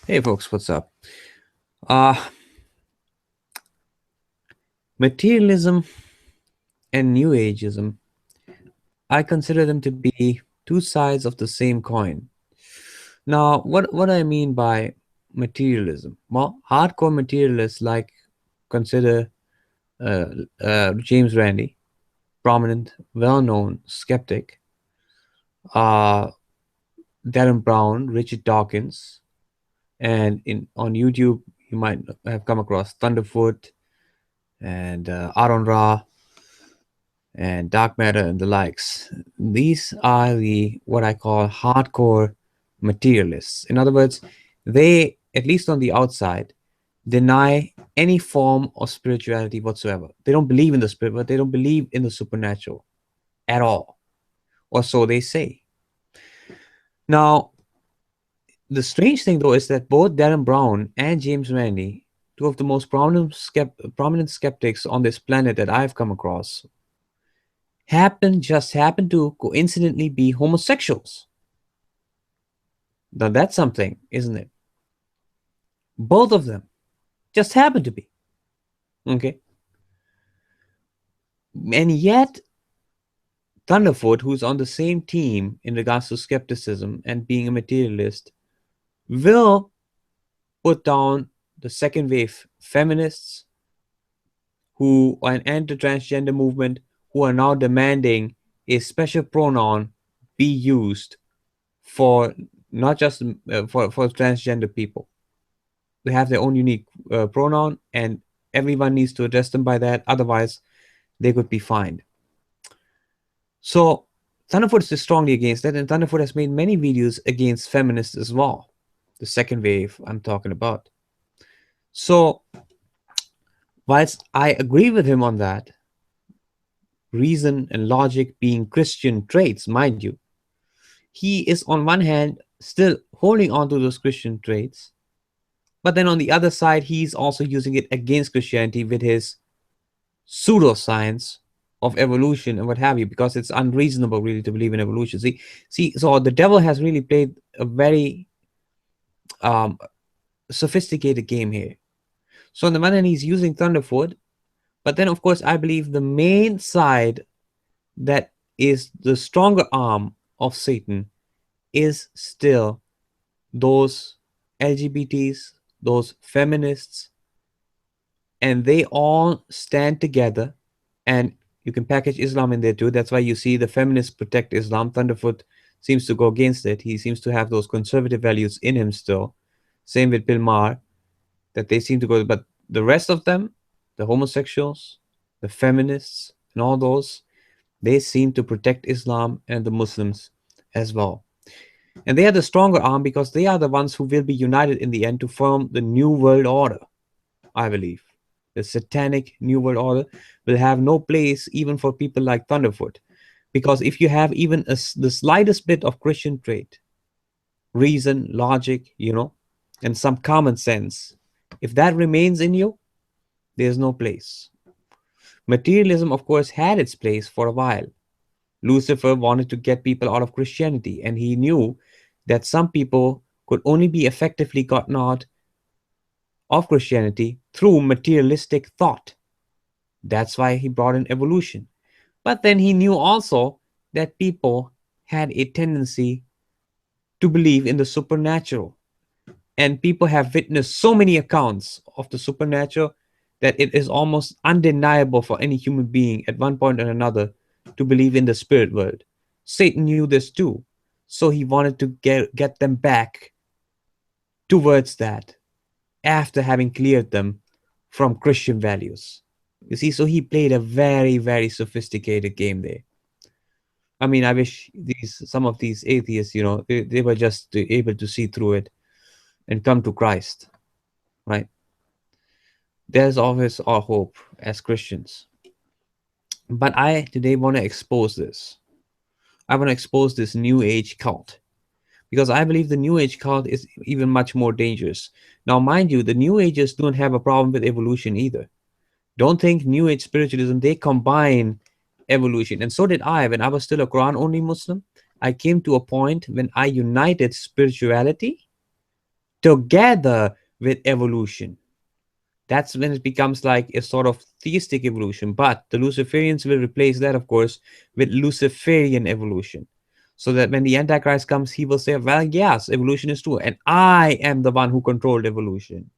Hey folks, what's up? Uh, Materialism and New Ageism, I consider them to be two sides of the same coin. Now, what I mean by materialism? Well, hardcore materialists like consider uh, James Randi, prominent, well-known skeptic, uh, Darren Brown, Richard Dawkins, and in on YouTube you might have come across Thunderfoot and Aaron Ra and dark matter and the likes. These are the what I call hardcore materialists. In other words, they, at least on the outside, deny any form of spirituality whatsoever. They don't believe in the spirit, but they don't believe in the supernatural at all, or so they say. Now, the strange thing though is that both Darren Brown and James Randi, two of the most prominent skeptics on this planet that I've come across, happen to coincidentally be homosexuals. Now that's something, isn't it? Both of them just happen to be. Okay. And yet, Thunderfoot, who's on the same team in regards to skepticism and being a materialist, will put down the second wave feminists who and the transgender movement who are now demanding a special pronoun be used for not just for transgender people. They have their own unique pronoun, and everyone needs to address them by that. Otherwise, they could be fined. So Thunderfoot is strongly against that, and Thunderfoot has made many videos against feminists as well. The second wave I'm talking about. So whilst I agree with him on that, reason and logic being Christian traits, mind you, he is on one hand still holding on to those Christian traits, but then on the other side, he's also using it against Christianity with his pseudoscience of evolution and what have you, because it's unreasonable really to believe in evolution. So the devil has really played a very um, sophisticated game here. So on the one hand, he's using Thunderfoot, but then of course I believe the main side that is the stronger arm of Satan is still those LGBTs, those feminists, and they all stand together. And you can package Islam in there too. That's why you see the feminists protect Islam. Thunderfoot seems to go against it. He seems to have those conservative values in him still. Same with Bill Maher, that they seem to go, but the rest of them, the homosexuals, the feminists, and all those, they seem to protect Islam and the Muslims as well. And they are the stronger arm because they are the ones who will be united in the end to form the New World Order, I believe. The satanic New World Order will have no place even for people like Thunderfoot. Because if you have even the slightest bit of Christian trait, reason, logic, and some common sense, if that remains in you, there's no place. Materialism, of course, had its place for a while. Lucifer wanted to get people out of Christianity, and he knew that some people could only be effectively gotten out of Christianity through materialistic thought. That's why he brought in evolution. But then he knew also that people had a tendency to believe in the supernatural. And people have witnessed so many accounts of the supernatural that it is almost undeniable for any human being at one point or another to believe in the spirit world. Satan knew this too. So he wanted to get them back towards that after having cleared them from Christian values. You see, so he played a very, very sophisticated game there. I mean, I wish some of these atheists, they were just able to see through it and come to Christ, right? There's always our hope as Christians. But I today want to expose this. I want to expose this New Age cult because I believe the New Age cult is even much more dangerous. Now, mind you, the New Agers don't have a problem with evolution either. Don't think New Age spiritualism, they combine evolution. And so did I when I was still a Quran only Muslim. I came to a point when I united spirituality together with evolution. That's when it becomes like a sort of theistic evolution. But the Luciferians will replace that, of course, with Luciferian evolution. So that when the Antichrist comes, he will say, well, yes, evolution is true. And I am the one who controlled evolution.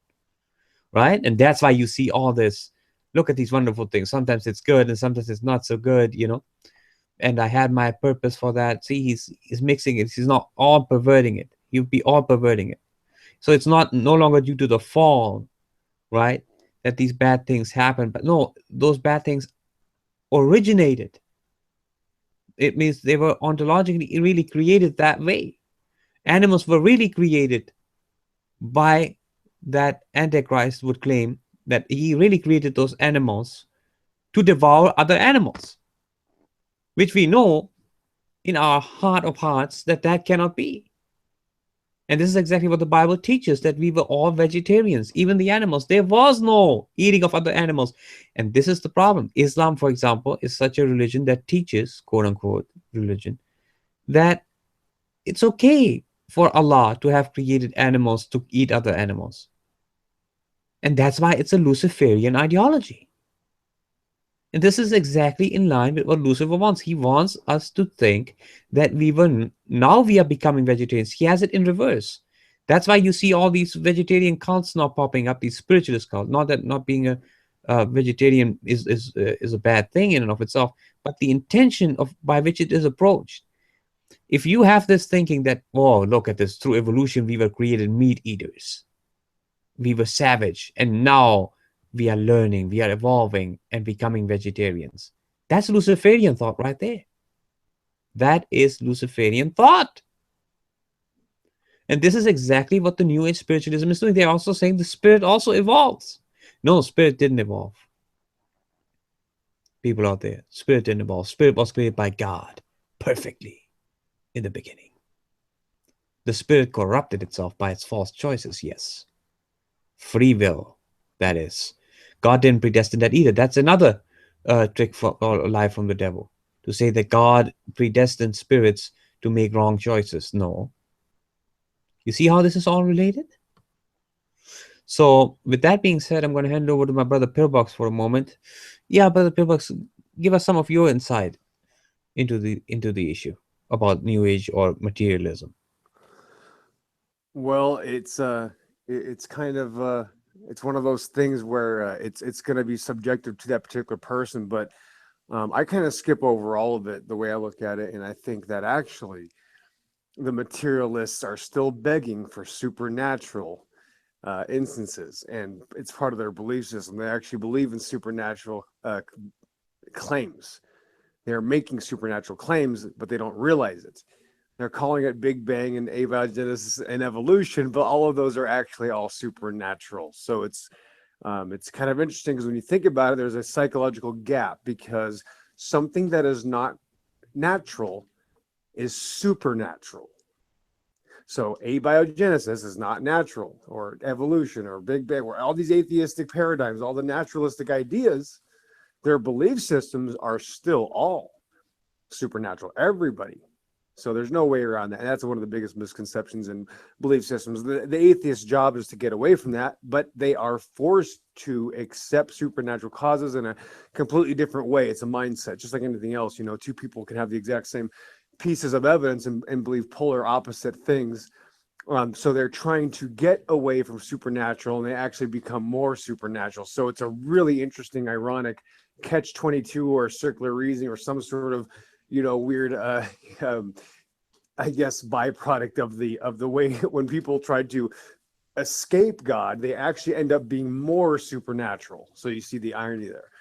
Right? And that's why you see all this. Look at these wonderful things. Sometimes it's good and sometimes it's not so good. And I had my purpose for that. See, he's mixing it. He's not all perverting it. He'll be all perverting it. So it's not no longer due to the fall, right? That these bad things happen. But no, those bad things originated. It means they were ontologically really created that way. Animals were really created by that Antichrist would claim that he really created those animals to devour other animals, which we know in our heart of hearts that that cannot be. And this is exactly what the Bible teaches, that we were all vegetarians, even the animals. There was no eating of other animals. And this is the problem. Islam, for example, is such a religion that teaches, quote unquote, religion, that it's okay for Allah to have created animals to eat other animals. And that's why it's a Luciferian ideology. And this is exactly in line with what Lucifer wants. He wants us to think that now we are becoming vegetarians. He has it in reverse. That's why you see all these vegetarian cults now popping up, these spiritualist cults. Not that not being a vegetarian is a bad thing in and of itself, but the intention of by which it is approached. If you have this thinking that, oh, look at this, through evolution we were created meat eaters, we were savage, and now we are learning, we are evolving and becoming vegetarians. That's Luciferian thought right there. That is Luciferian thought. And this is exactly what the New Age spiritualism is doing. They're also saying the spirit also evolves. No, spirit didn't evolve. People out there, spirit didn't evolve. Spirit was created by God perfectly in the beginning. The spirit corrupted itself by its false choices, yes. Free will, that is. God didn't predestine that either. That's another trick or lie from the devil, to say that God predestined spirits to make wrong choices. No. You see how this is all related? So, with that being said, I'm going to hand over to my brother Pillbox for a moment. Yeah, brother Pillbox, give us some of your insight into the issue about New Age or materialism. Well, it's kind of it's one of those things where it's going to be subjective to that particular person, but I kind of skip over all of it the way I look at it, and I think that actually the materialists are still begging for supernatural instances, and it's part of their belief system. They actually believe in supernatural claims. They're making supernatural claims, but they don't realize it. They're calling it Big Bang and abiogenesis and evolution, but all of those are actually all supernatural. So it's kind of interesting because when you think about it, there's a psychological gap, because something that is not natural is supernatural. So abiogenesis is not natural, or evolution, or Big Bang, or all these atheistic paradigms, all the naturalistic ideas, their belief systems are still all supernatural. Everybody. So there's no way around that. And that's one of the biggest misconceptions in belief systems. The atheist's job is to get away from that, but they are forced to accept supernatural causes in a completely different way. It's a mindset, just like anything else. Two people can have the exact same pieces of evidence and believe polar opposite things. So they're trying to get away from supernatural, and they actually become more supernatural. So it's a really interesting, ironic catch-22 or circular reasoning, or some sort of weird I guess byproduct of the way when people try to escape God, they actually end up being more supernatural. So you see the irony there.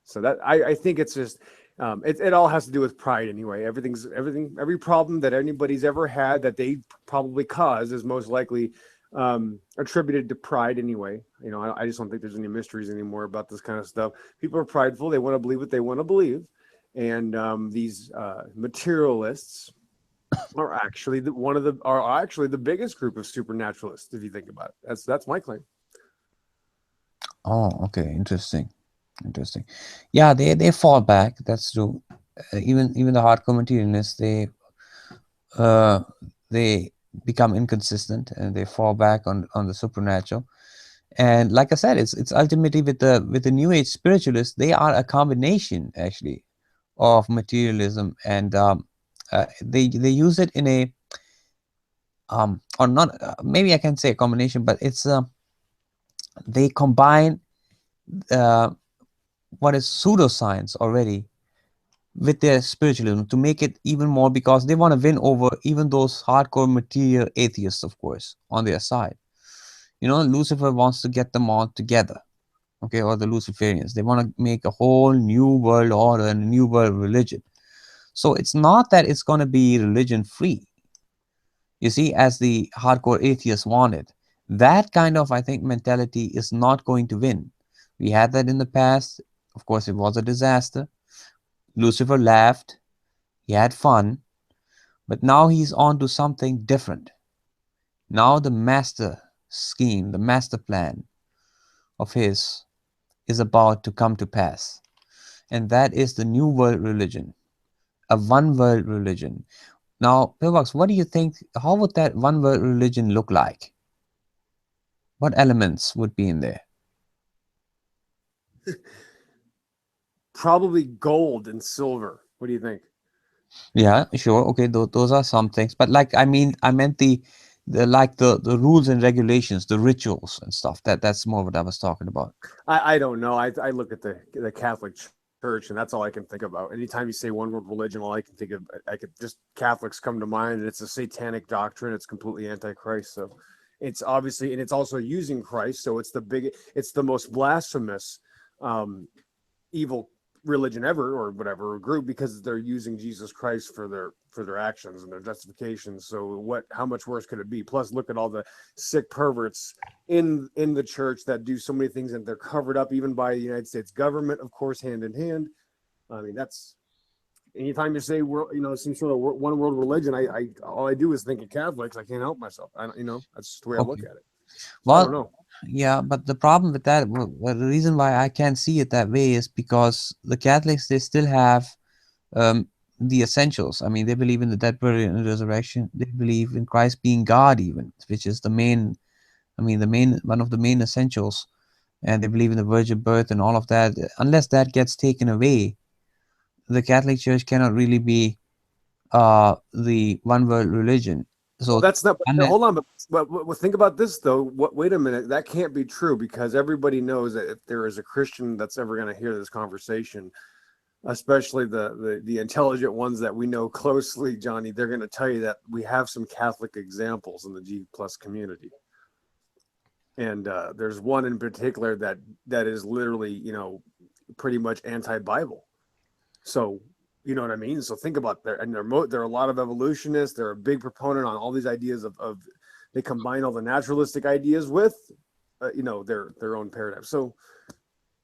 So that I think it's just it all has to do with pride anyway. Every problem that anybody's ever had that they probably caused is most likely attributed to pride anyway. I just don't think there's any mysteries anymore about this kind of stuff. People are prideful. They want to believe what they want to believe. And these materialists are actually the biggest group of supernaturalists, if you think about it. That's my claim. Oh, okay, interesting. Yeah, they fall back. That's true. Even the hardcore materialists, they become inconsistent and they fall back on the supernatural. And like I said, it's ultimately with the New Age spiritualists, they are a combination actually of materialism and they use it in a or not maybe I can say a combination, but it's they combine uh, what is pseudoscience already with their spiritualism to make it even more, because they want to win over even those hardcore material atheists, of course, on their side. You know, Lucifer wants to get them all together, okay, or the Luciferians. They want to make a whole new world order and a new world religion. So it's not that it's going to be religion free, you see, as the hardcore atheists wanted. That kind of, I think, mentality is not going to win. We had that in the past. Of course, it was a disaster. Lucifer laughed, he had fun, but now he's on to something different. Now the master scheme, the master plan of his is about to come to pass. And that is the new world religion, a one world religion. Now, Pillbox, what do you think? How would that one world religion look like? What elements would be in there? Probably gold and silver. What do you think? Yeah, sure. Okay, those are some things. But like, I meant the like the rules and regulations, the rituals and stuff. That's more what I was talking about. I don't know. I look at the Catholic Church, and that's all I can think about. Anytime you say one world religion, all I can think of, I could just Catholics come to mind, and it's a satanic doctrine. It's completely antichrist. So it's obviously, and it's also using Christ. So it's the most blasphemous, um, evil religion ever, or whatever group, because they're using Jesus Christ for their actions and their justifications. So how much worse could it be? Plus, look at all the sick perverts in the church that do so many things, and they're covered up even by the United States government, of course, hand in hand. I mean, that's anytime you say world, some sort of one world religion, I all I do is think of Catholics. I can't help myself. I don't, that's the way I look Okay. at it. So I don't Well, know. yeah, but the problem with that, the reason why I can't see it that way is because the Catholics, they still have um, the essentials. I mean, they believe in the death, burial, and resurrection. They believe in Christ being God, even, which is the main, I mean, the main, one of the main essentials. And they believe in the virgin birth and all of that. Unless that gets taken away, the Catholic Church cannot really be the one world religion. Well, So, that's not. But unless, hold on, but think about this though. Wait a minute. That can't be true, because everybody knows that if there is a Christian that's ever going to hear this conversation, especially the intelligent ones that we know closely, Johnny, they're going to tell you that we have some Catholic examples in the G plus community, and there's one in particular that is literally, pretty much anti-Bible. So you know what I mean. So think about there, and they're a lot of evolutionists. They're a big proponent on all these ideas of they combine all the naturalistic ideas with, their own paradigm. So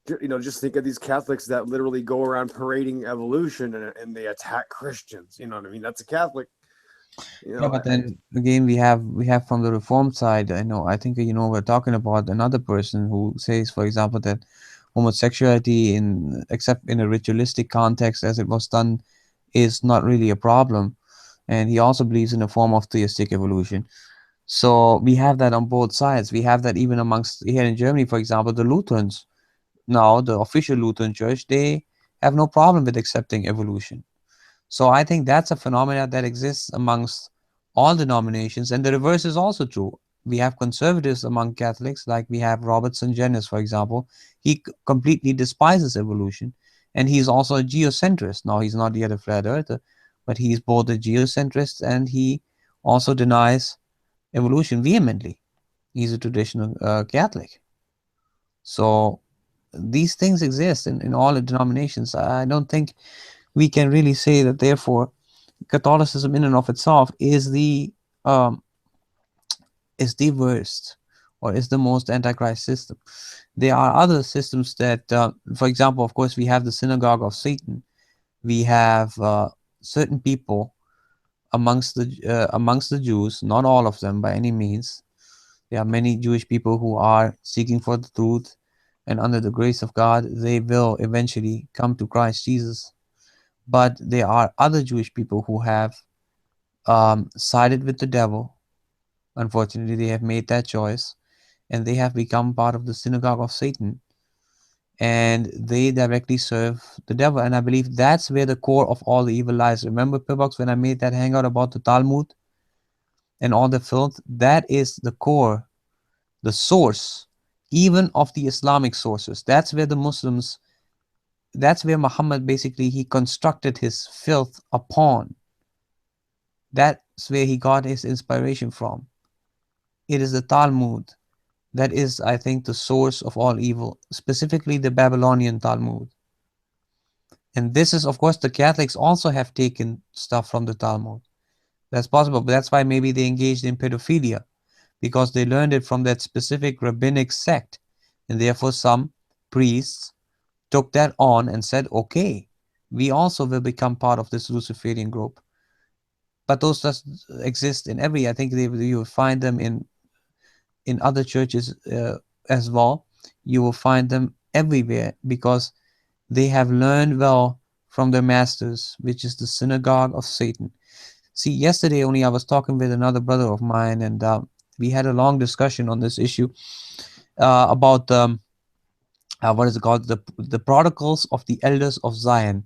just think of these Catholics that literally go around parading evolution, and they attack Christians. You know what I mean? That's a Catholic. yeah, but then again, we have from the Reformed side. I know, I think we're talking about another person who says, for example, that homosexuality, in except in a ritualistic context, as it was done, is not really a problem, and he also believes in a form of theistic evolution. So we have that on both sides. We have that even amongst here in Germany, for example, the Lutherans. Now, the official Lutheran Church, they have no problem with accepting evolution. So I think that's a phenomenon that exists amongst all denominations, and the reverse is also true. We have conservatives among Catholics, like we have Robertson Jennings, for example. He completely despises evolution, and he's also a geocentrist. Now, he's not yet a flat earther, but he's both a geocentrist and he also denies evolution vehemently. He's a traditional Catholic. So these things exist in all the denominations. I don't think we can really say that, therefore, Catholicism in and of itself um, is the worst or is the most antichrist system. There are other systems that, for example, of course, we have the synagogue of Satan. We have certain people amongst the Jews, not all of them by any means. There are many Jewish people who are seeking for the truth, and under the grace of God, they will eventually come to Christ Jesus. But there are other Jewish people who have sided with the devil, Unfortunately, they have made that choice and they have become part of the synagogue of Satan, and they directly serve the devil. And I believe that's where the core of all the evil lies. Remember, Pillbox, when I made that hangout about the Talmud and all the filth? That is the core, the source, even of the Islamic sources. That's where the Muslims, that's where Muhammad basically he constructed his filth upon. That's where he got his inspiration from. It is the Talmud that is, I think, the source of all evil, specifically the Babylonian Talmud. And this is, of course, the Catholics also have taken stuff from the Talmud. That's possible, but that's why maybe they engaged in pedophilia, because they learned it from that specific rabbinic sect. And therefore, some priests took that on and said, okay, we also will become part of this Luciferian group. But those just exist in every, I think you will find them in other churches as well. You will find them everywhere because they have learned well from their masters, which is the synagogue of Satan. See, yesterday only I was talking with another brother of mine, and we had a long discussion on this issue about what is it called, the protocols of the elders of Zion.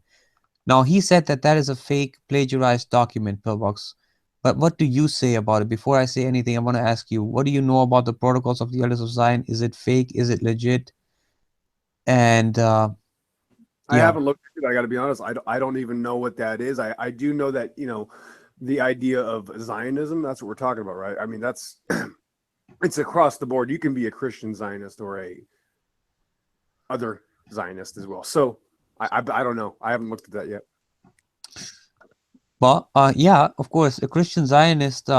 Now he said that that is a fake, plagiarized document, Pillbox. But what do you say about it? Before I say anything, I want to ask you, what do you know about the protocols of the elders of Zion? Is it fake? Is it legit? And I yeah. haven't looked at it. I got to be honest. I don't even know what that is. I do know that, the idea of Zionism, that's what we're talking about, right? I mean, that's it's across the board. You can be a Christian Zionist or a other Zionist as well. So I don't know. I haven't looked at that yet. Well, yeah, of course, a Christian Zionist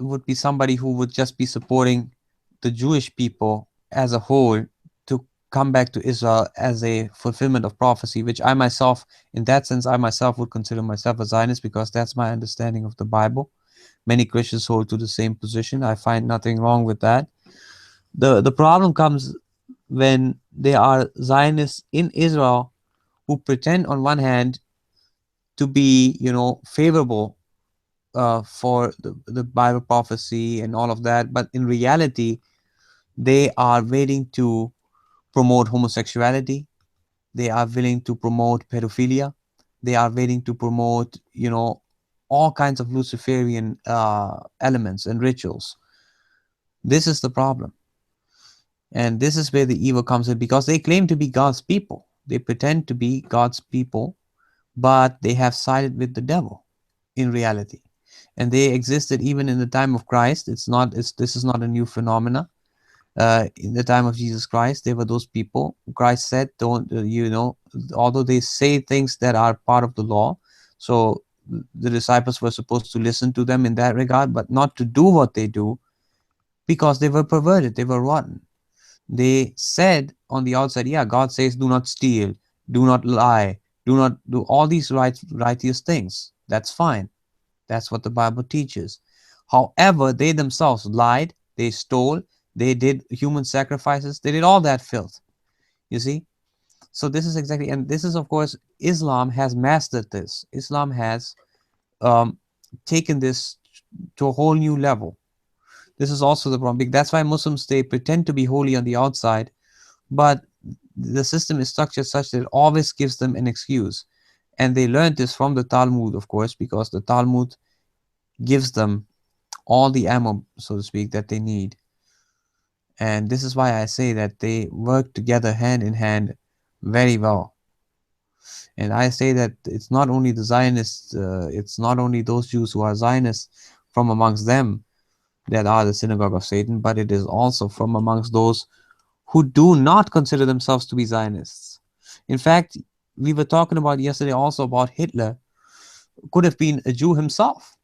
would be somebody who would just be supporting the Jewish people as a whole to come back to Israel as a fulfillment of prophecy, which I myself, in that sense, I myself would consider myself a Zionist because that's my understanding of the Bible. Many Christians hold to the same position. I find nothing wrong with that. The problem comes when there are Zionists in Israel who pretend on one hand to be, favorable for the Bible prophecy and all of that, but in reality, they are waiting to promote homosexuality. They are willing to promote pedophilia. They are waiting to promote, all kinds of Luciferian elements and rituals. This is the problem. And this is where the evil comes in because they claim to be God's people. They pretend to be God's people, but they have sided with the devil in reality. And they existed even in the time of Christ. This is not a new phenomena. In the time of Jesus Christ, there were those people. Christ said, don't, although they say things that are part of the law, so the disciples were supposed to listen to them in that regard, but not to do what they do because they were perverted, they were rotten. They said on the outside, yeah, God says, do not steal, do not lie, do not do all these righteous things. That's fine. That's what the Bible teaches. However, they themselves lied, they stole, they did human sacrifices, they did all that filth. You see? So this is exactly, and this is, of course, Islam has mastered this. Islam has um, taken this to a whole new level. This is also the problem. That's why Muslims, they pretend to be holy on the outside, but the system is structured such that it always gives them an excuse. And they learned this from the Talmud, of course, because the Talmud gives them all the ammo, so to speak, that they need. And this is why I say that they work together hand in hand very well. And I say that it's not only the Zionists, it's not only those Jews who are Zionists from amongst them that are the synagogue of Satan, but it is also from amongst those who do not consider themselves to be Zionists. In fact, we were talking about yesterday also about Hitler could have been a Jew himself.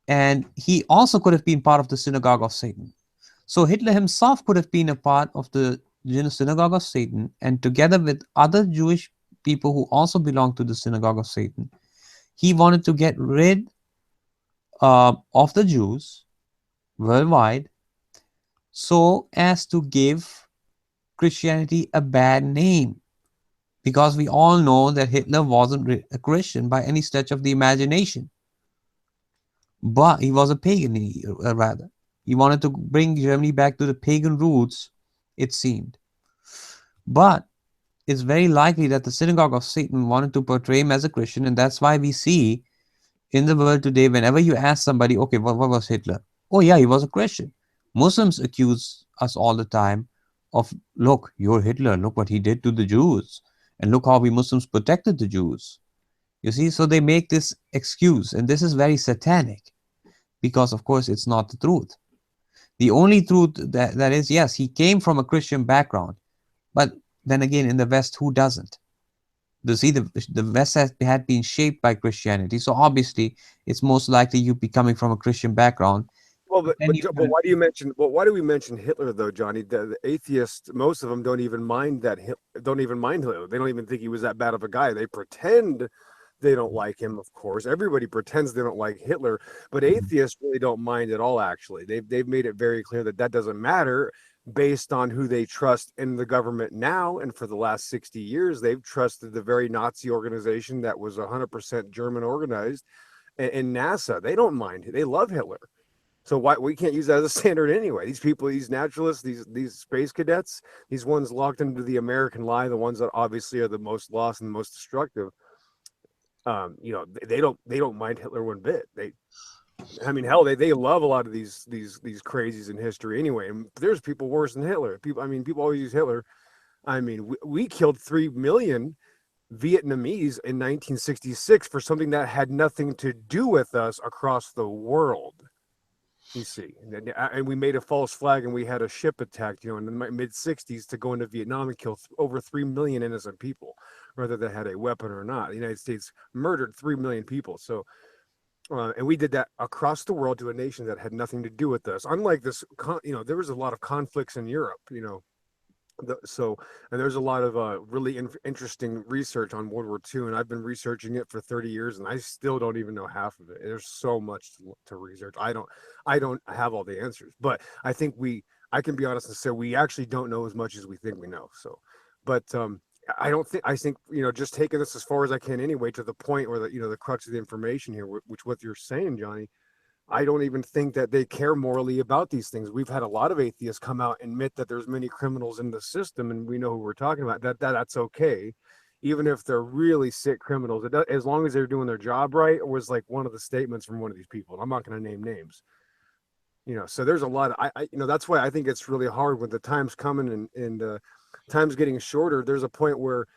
And he also could have been part of the synagogue of Satan. So Hitler himself could have been a part of the synagogue of Satan, and together with other Jewish people who also belong to the synagogue of Satan, he wanted to get rid of the Jews worldwide so as to give Christianity a bad name. Because we all know that Hitler wasn't a Christian by any stretch of the imagination. but he was a pagan, rather. He wanted to bring Germany back to the pagan roots, it seemed. But it's very likely that the synagogue of Satan wanted to portray him as a Christian, and that's why we see in the world today, whenever you ask somebody, okay, what was Hitler? Oh, yeah, he was a Christian. Muslims accuse us all the time of, look, you're Hitler, look what he did to the Jews, and look how we Muslims protected the Jews. You see, so they make this excuse, and this is very satanic because, of course, it's not the truth. The only truth that is, yes, he came from a Christian background, but then again, in the West, who doesn't? The see the West had been shaped by Christianity, so obviously it's most likely you be coming from a Christian background. Well, But then you but why do you mention? Well, why do we mention Hitler though, Johnny? The atheists, most of them don't even mind that don't even mind Hitler. They don't even think he was that bad of a guy. They pretend they don't like him. Of course, everybody pretends they don't like Hitler, but atheists really don't mind at all. Actually, they've made it very clear that that doesn't matter based on who they trust in the government now. And for the last 60 years, they've trusted the very Nazi organization that was 100% German organized, and NASA. They don't mind. They love Hitler. So why we can't use that as a standard anyway? These people, these naturalists, these space cadets, these ones locked into the American lie, the ones that obviously are the most lost and the most destructive. They don't mind Hitler one bit. I mean, hell, they love a lot of these crazies in history anyway. And there's people worse than Hitler. People, I mean, people always use Hitler. I mean, we killed 3 million Vietnamese in 1966 for something that had nothing to do with us across the world. You see, and we made a false flag, and we had a ship attacked, in the mid '60s to go into Vietnam and kill over 3 million innocent people, whether they had a weapon or not. The United States murdered 3 million people. So, and we did that across the world to a nation that had nothing to do with us. Unlike this, there was a lot of conflicts in Europe. So, and there's a lot of really interesting research on World War II, and I've been researching it for 30 years, and I still don't even know half of it. There's so much to research. I don't have all the answers, but I can be honest and say we actually don't know as much as we think we know. So, but I think just taking this as far as I can anyway, to the point where the crux of the information here, which what you're saying, Johnny. I don't even think that they care morally about these things. We've had a lot of atheists come out and admit that there's many criminals in the system, and we know who we're talking about. That's okay, even if they're really sick criminals. As long as they're doing their job right, was like one of the statements from one of these people. I'm not going to name names. So there's a lot of that's why I think it's really hard when the time's coming and time's getting shorter. There's a point where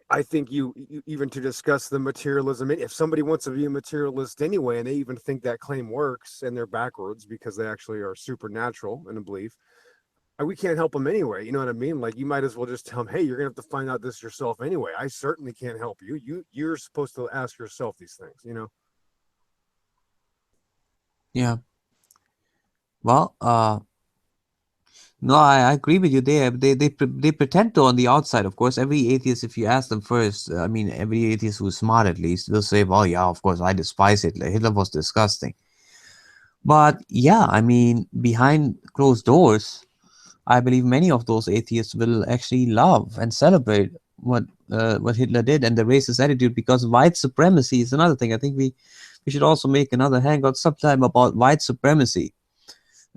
I think you even to discuss the materialism. If somebody wants to be a materialist anyway, and they even think that claim works, and they're backwards because they actually are supernatural in a belief, we can't help them anyway. You know what I mean? Like, you might as well just tell them, hey, you're gonna have to find out this yourself anyway. I certainly can't help you. You're supposed to ask yourself these things. yeah, well, no, I agree with you there. They pretend to on the outside, of course. Every atheist, if you ask them first, I mean, every atheist who's smart at least will say, "Well, yeah, of course, I despise Hitler. Hitler was disgusting." But yeah, I mean, behind closed doors, I believe many of those atheists will actually love and celebrate what Hitler did and the racist attitude, because white supremacy is another thing. I think we should also make another hangout sometime about white supremacy.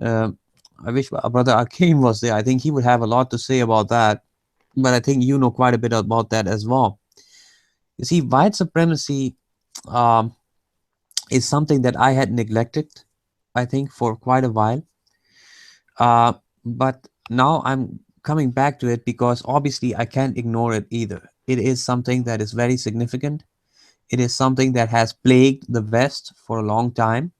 Um, I wish our brother Akeem was there. I think he would have a lot to say about that. But I think you know quite a bit about that as well. You see, white supremacy um, is something that I had neglected, I think, for quite a while. But now I'm coming back to it because obviously I can't ignore it either. It is something that is very significant. It is something that has plagued the West for a long time.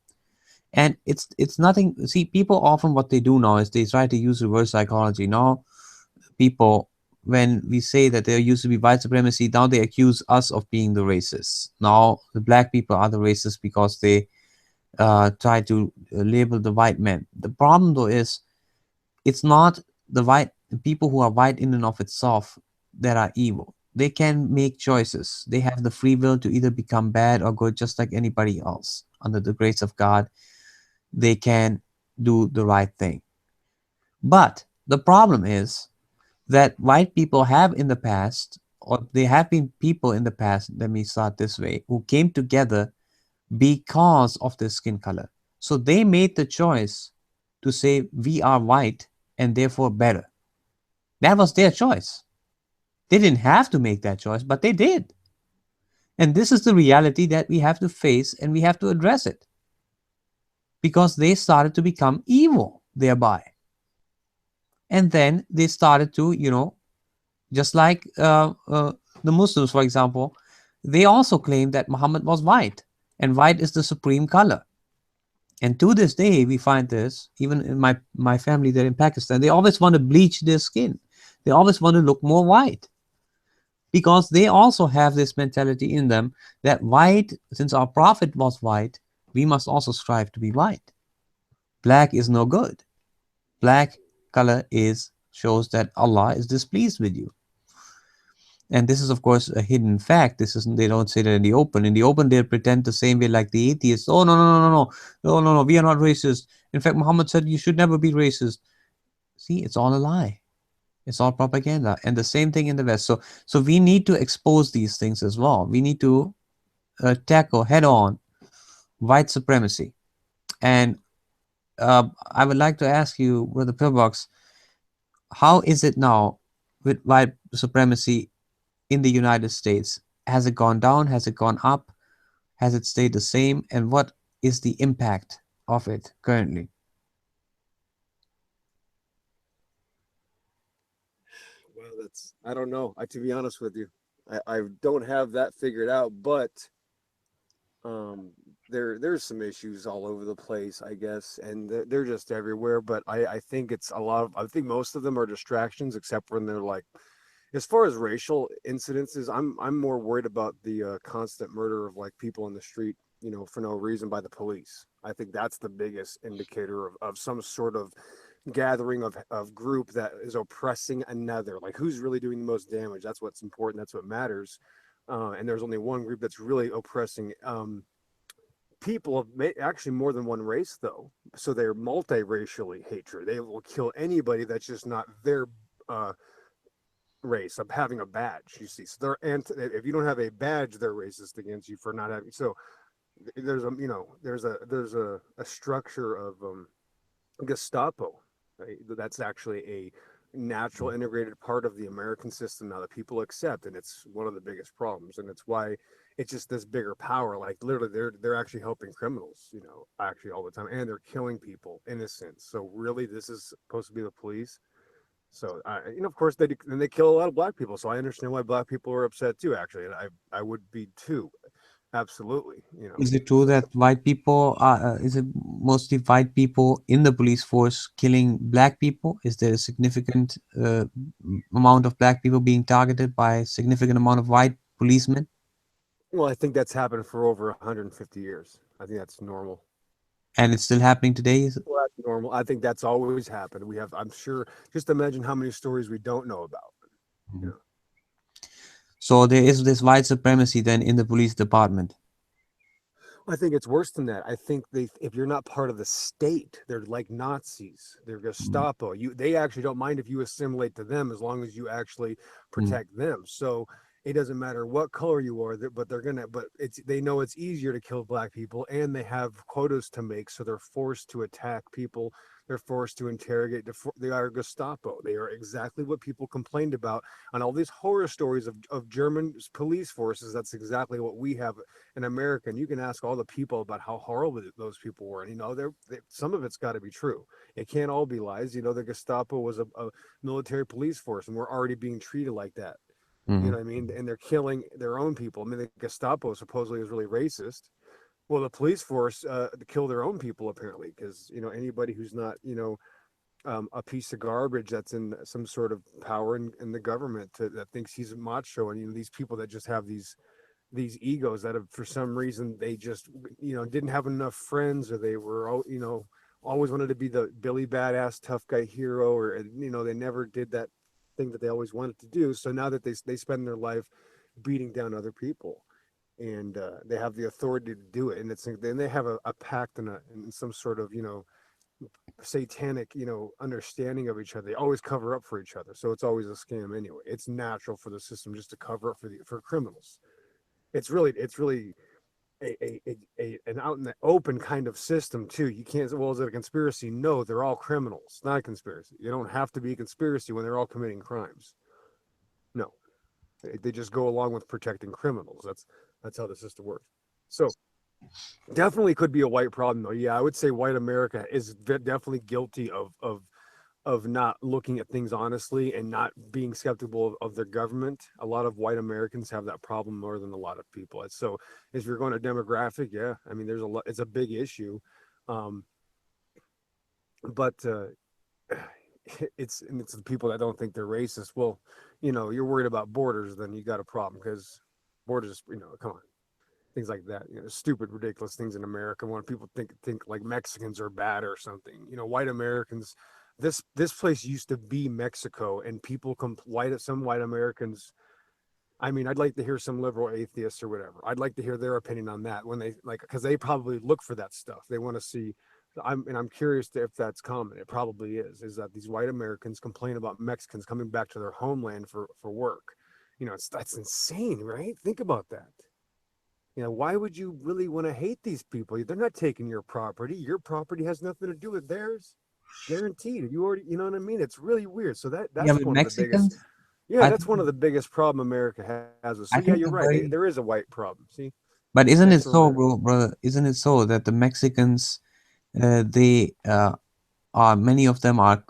And it's nothing. See, people often what they do now is they try to use reverse psychology. Now, people, when we say that there used to be white supremacy, now they accuse us of being the racists. Now, the black people are the racists because they try to label the white men. The problem, though, is it's not the white people who are white in and of itself that are evil. They can make choices. They have the free will to either become bad or good, just like anybody else. Under the grace of God, they can do the right thing. But the problem is that white people have in the past, or there have been people in the past, let me start this way, who came together because of their skin color. So they made the choice to say we are white and therefore better. That was their choice. They didn't have to make that choice, but they did. And this is the reality that we have to face and we have to address it because they started to become evil thereby. And then they started to, just like the Muslims, for example, they also claimed that Muhammad was white, and white is the supreme color. And to this day, we find this even in my family there in Pakistan. They always want to bleach their skin. They always want to look more white because they also have this mentality in them that white, since our prophet was white, we must also strive to be white. Black is no good. Black color is shows that Allah is displeased with you. And this is of course a hidden fact. This isn't, they don't say that in the open. In the open they pretend the same way like the atheists. Oh, no, no, no, no, no, no, no, no, we are not racist. In fact, Muhammad said you should never be racist. See, it's all a lie. It's all propaganda. And the same thing in the West. So we need to expose these things as well. We need to tackle head on white supremacy. And I would like to ask you, Brother Pillbox, how is it now with white supremacy in the United States? Has it gone down? Has it gone up? Has it stayed the same? And what is the impact of it currently? Well, that's I don't know. To be honest with you, I don't have that figured out, but um, there's some issues all over the place, I guess, and they're just everywhere. But I think it's a lot of I think most of them are distractions, except when they're like, as far as racial incidences, I'm more worried about the constant murder of like people in the street, for no reason by the police. I think that's the biggest indicator of some sort of gathering of group that is oppressing another. Like who's really doing the most damage? That's what's important. That's what matters. And there's only one group that's really oppressing people of actually more than one race, though. So they're multiracially hatred. They will kill anybody that's just not their uh, race of having a badge. You see, so if you don't have a badge, they're racist against you for not having. So there's a structure of Gestapo, right? That's actually a natural integrated part of the American system now that people accept, and it's one of the biggest problems, and it's why it's just this bigger power. Like literally, they're actually helping criminals, actually all the time, and they're killing people, innocent. So really, this is supposed to be the police. So of course, they kill a lot of black people. So I understand why black people are upset too. Actually, and I would be too, absolutely. Is it true So that white people are, is it mostly white people in the police force killing black people? Is there a significant amount of black people being targeted by a significant amount of white policemen? well, I think that's happened for over 150 years. I think that's normal. And it's still happening today? Is it? Well, that's normal. I think that's always happened. I'm sure, just imagine how many stories we don't know about. You Mhm. know, So there is this white supremacy then in the police department. I think it's worse than that. I think if you're not part of the state, they're like Nazis. They're Mhm. Gestapo. They actually don't mind if you assimilate to them as long as you actually Mhm. protect them. So it doesn't matter what color you are, but they know it's easier to kill black people, and they have quotas to make, so they're forced to attack people. They're forced to interrogate. They are Gestapo. They are exactly what people complained about on all these horror stories of German police forces. That's exactly what we have in America. And you can ask all the people about how horrible those people were. And, some of it's got to be true. It can't all be lies. The Gestapo was a military police force, and we're already being treated like that. You Mhm. know what I mean? And they're killing their own people. I mean, the Gestapo supposedly is really racist. Well, the police force kill their own people apparently, because anybody who's not a piece of garbage that's in some sort of power in the government that thinks he's macho, and these people that just have these egos that have, for some reason, they just didn't have enough friends, or they were always wanted to be the Billy badass tough guy hero, or they never did that thing that they always wanted to do. So now that they spend their life beating down other people, and they have the authority to do it, and then they have a pact and some sort of satanic understanding of each other. They always cover up for each other, so it's always a scam anyway. It's natural for the system just to cover up for criminals. It's really an out in the open kind of system too. You can't. Well, is it a conspiracy? No, they're all criminals. It's not a conspiracy. You don't have to be a conspiracy when they're all committing crimes. No, they just go along with protecting criminals. That's how the system works. So definitely could be a white problem though. Yeah, I would say white America is definitely guilty of not looking at things honestly and not being skeptical of their government. A lot of white Americans have that problem more than a lot of people. So if you're going to demographic, yeah, I mean, there's a lot. It's a big issue, um, but it's the people that don't think they're racist. Well, you're worried about borders, then you got a problem because borders. Come on, things like that. Stupid, ridiculous things in America when people think like Mexicans are bad or something. White Americans. This place used to be Mexico, and people some white Americans. I mean, I'd like to hear some liberal atheists or whatever. I'd like to hear their opinion on that when they because they probably look for that stuff. They want to see. I'm curious if that's common. It probably is. Is that these white Americans complain about Mexicans coming back to their homeland for work? That's insane, right? Think about that. Why would you really want to hate these people? They're not taking your property. Your property has nothing to do with theirs. Guaranteed. You already, you know what I mean? It's really weird. So Yeah, that's with one of the biggest. Mexicans, Yeah, I that's one of think the biggest problem America has. So yeah, I you're think right. the very There is a white problem. See, but isn't that's it where we're so, at. bro, brother? Isn't it so that the Mexicans, they are many of them are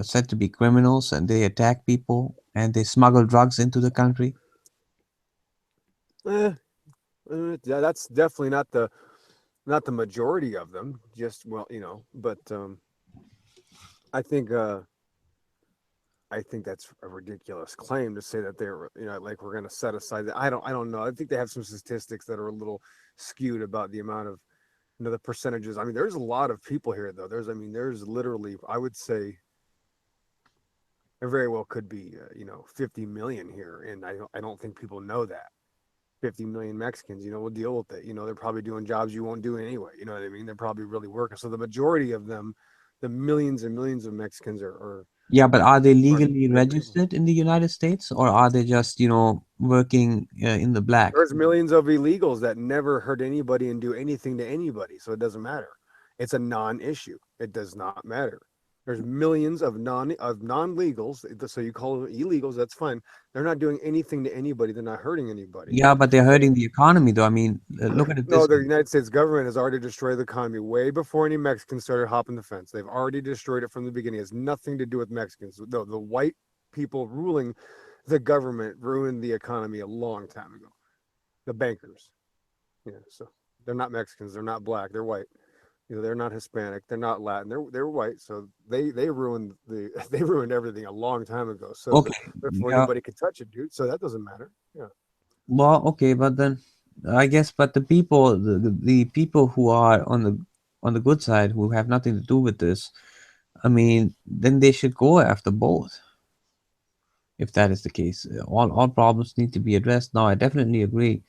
said to be criminals and they attack people and they smuggle drugs into the country? Eh, yeah, that's definitely not the majority of them. Just well, but I think uh, I think that's a ridiculous claim to say that they're, like we're going to set aside that. I don't know. I think they have some statistics that are a little skewed about the amount of, the percentages. I mean, there's a lot of people here though. There's literally, I would say there very well could be, 50 million here. And I don't think people know that 50 million Mexicans, will deal with it. They're probably doing jobs you won't do anyway. You know what I mean? They're probably really working. So the majority of them, the millions and millions of Mexicans Yeah, but are they are legally good people. registered in the United States or are they just, working in the black? There's millions of illegals that never hurt anybody and do anything to anybody, so it doesn't matter. It's a non-issue. It does not matter. There's millions of non-legals, so you call them illegals. That's fine. They're not doing anything to anybody. They're not hurting anybody. Yeah, but they're They hurting the economy though. I mean, look at it No, this the way. United States government has already destroyed the economy way before any Mexicans started hopping the fence. They've already destroyed it from the beginning. It has nothing to do with Mexicans. The white people ruling the government ruined the economy a long time ago. The bankers. Yeah, so they're not Mexicans, they're not black, they're white. They're not Hispanic, they're not Latin, they're white. So they ruined they ruined everything a long time ago. So Okay, before yeah, anybody could touch it, dude. So that doesn't matter. Yeah. well, okay, but then I guess, but the people who are on the good side who have nothing to do with this, I mean, then they should go after both. If that is the case, all problems need to be addressed. Now, I definitely agree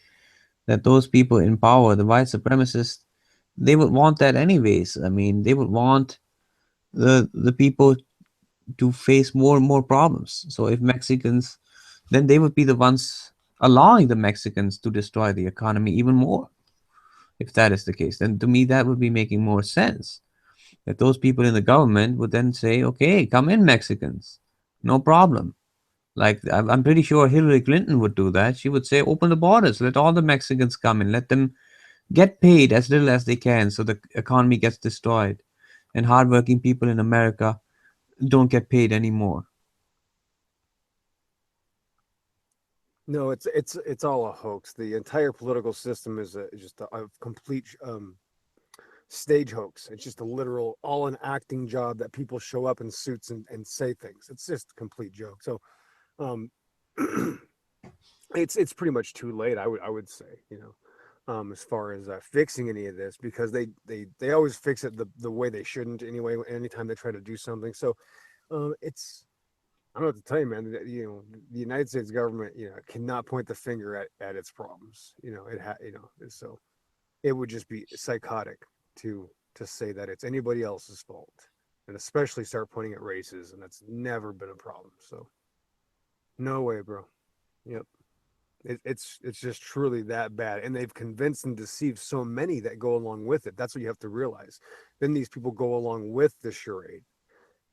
that those people in power, the white supremacists, they would want that anyways. I mean, they would want the people to face more and more problems. So if Mexicans, then they would be the ones allowing the Mexicans to destroy the economy even more. If that is the case, then to me that would be making more sense. That those people in the government would then say, "Okay, come in, Mexicans, no problem." Like I'm pretty sure Hillary Clinton would do that. She would say, "Open the borders, let all the Mexicans come in, let them get paid as little as they can, so the economy gets destroyed, and hardworking people in America don't get paid anymore." No, it's all a hoax. The entire political system is just a complete stage hoax. It's just a literal all an acting job that people show up in suits and say things. It's just a complete joke. So um it's pretty much too late, I would say, as far as fixing any of this because they always fix it the way they shouldn't anyway anytime they try to do something. So it's I don't know what to tell you, man. The United States government, cannot point the finger at its problems. So it would just be psychotic to say that it's anybody else's fault, and especially start pointing at races, and that's never been a problem. So no way, bro. Yep. It's just truly that bad, and they've convinced and deceived so many that go along with it. That's what you have to realize. Then these people go along with the charade,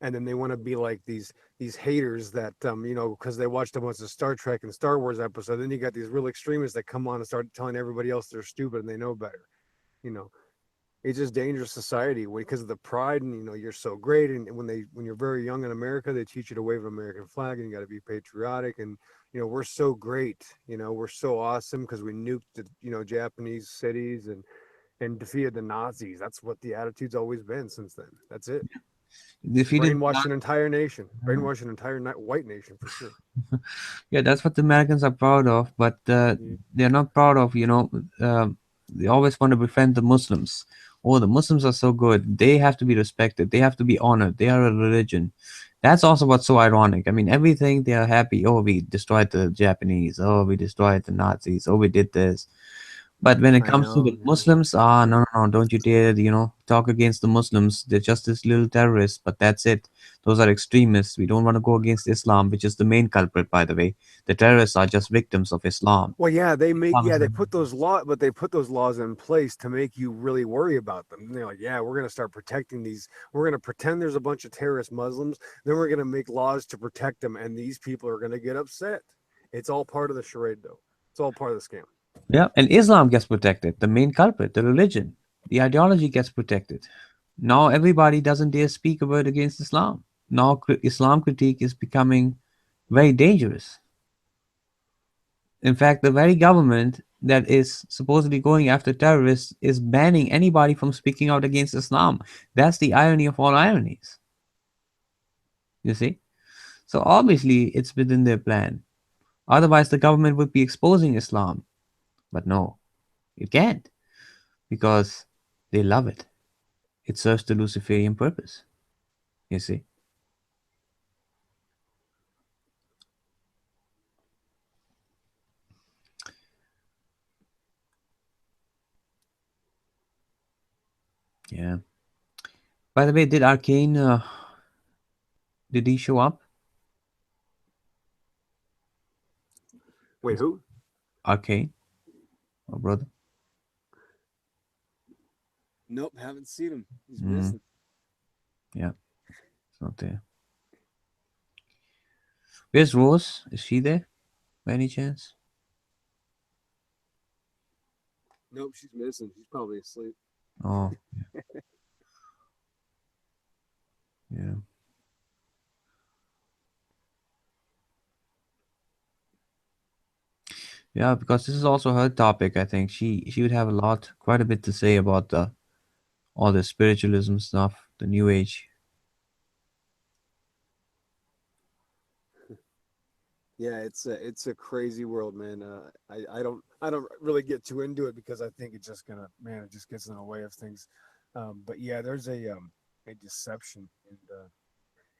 and then they want to be like these haters that because they watched a bunch of Star Trek and Star Wars episodes. Then you got these real extremists that come on and start telling everybody else they're stupid and they know better. You know, it's just dangerous society because of the pride and you're so great. And when you're very young in America, they teach you to wave an American flag and you got to be patriotic. And we're so great. We're so awesome because we nuked the Japanese cities and defeated the Nazis. That's what the attitude's always been since then. That's it. Defeated. Brainwash an entire nation. Brainwash an entire white nation for sure. Yeah, that's what the Americans are proud of, but Mm. they're not proud of, they always want to befriend the Muslims. Oh, the Muslims are so good. They have to be respected. They have to be honored. They are a religion. That's also what's so ironic. I mean, everything they are happy. Oh, we destroyed the Japanese. Oh, we destroyed the Nazis. Oh, we did this. But when it I comes to know. the Yeah. Muslims, no, no, no, don't you dare, talk against the Muslims. They're just this little terrorists, but that's it. Those are extremists. We don't want to go against Islam, which is the main culprit, by the way. The terrorists are just victims of Islam. Well, yeah, Islam is they put those but they put those laws in place to make you really worry about them. And they're like, yeah, we're going to start protecting these. We're going to pretend there's a bunch of terrorist Muslims. Then we're going to make laws to protect them, and these people are going to get upset. It's all part of the charade, though. It's all part of the scam. Yeah, and Islam gets protected. The main culprit, the religion, the ideology gets protected. Now everybody doesn't dare speak a word against Islam. Now Islam critique is becoming very dangerous. In fact, the very government that is supposedly going after terrorists is banning anybody from speaking out against Islam. That's the irony of all ironies, you see? So obviously, it's within their plan. Otherwise, the government would be exposing Islam. But no, it can't because they love it. It serves the Luciferian purpose, you see? Yeah. By the way, did Arcane, did he show up? Wait, who? Arcane, oh brother? Nope, haven't seen him. He's Mm, missing. yeah, it's not there. Where's Rose? Is she there by any chance? Nope, she's missing. She's probably asleep. Oh, yeah. Yeah, because this is also her topic. I think she would have a lot, quite a bit to say about the all the spiritualism stuff, the New Age. Yeah, it's a crazy world, man. I don't really get too into it because I think it's just gonna man, it just gets in the way of things. But yeah, there's a deception, and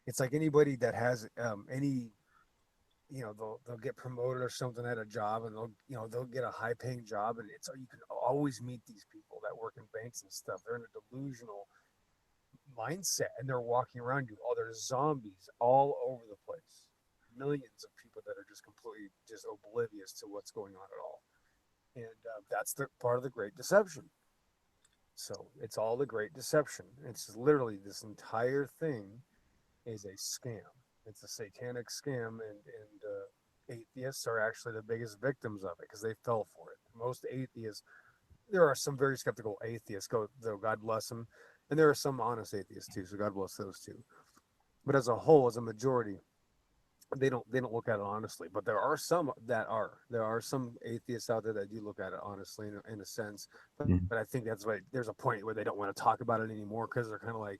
it's like anybody that has any they'll get promoted or something at a job, and they'll get a high paying job, and it's you can always meet these people that work in banks and stuff. They're in a delusional mindset, and they're walking around you. Oh, there's zombies all over the place. Millions of people that are just completely just oblivious to what's going on at all, and that's the part of the Great Deception. So it's all the Great Deception. It's literally this entire thing is a scam. It's a satanic scam, and atheists are actually the biggest victims of it because they fell for it. Most atheists, there are some very skeptical atheists, though God bless them, and there are some honest atheists too. So God bless those too. But as a whole, as a majority, they don't look at it honestly. But there are some atheists out there that do look at it honestly in a sense. But Mm, I think that's why there's a point where they don't want to talk about it anymore because they're kind of like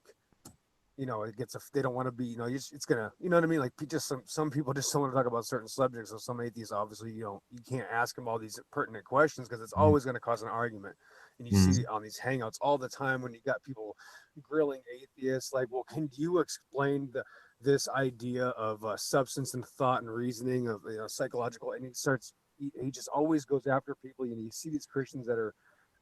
it gets they don't want to be, it's gonna, you know what I mean? Like just some people just don't want to talk about certain subjects. So some atheists, obviously, you can't ask them all these pertinent questions because it's mm, always going to cause an argument. And you mm, see on these hangouts all the time when you got people grilling atheists, like, well, can you explain this idea of substance and thought and reasoning of psychological? And he just always goes after people. You see these Christians that are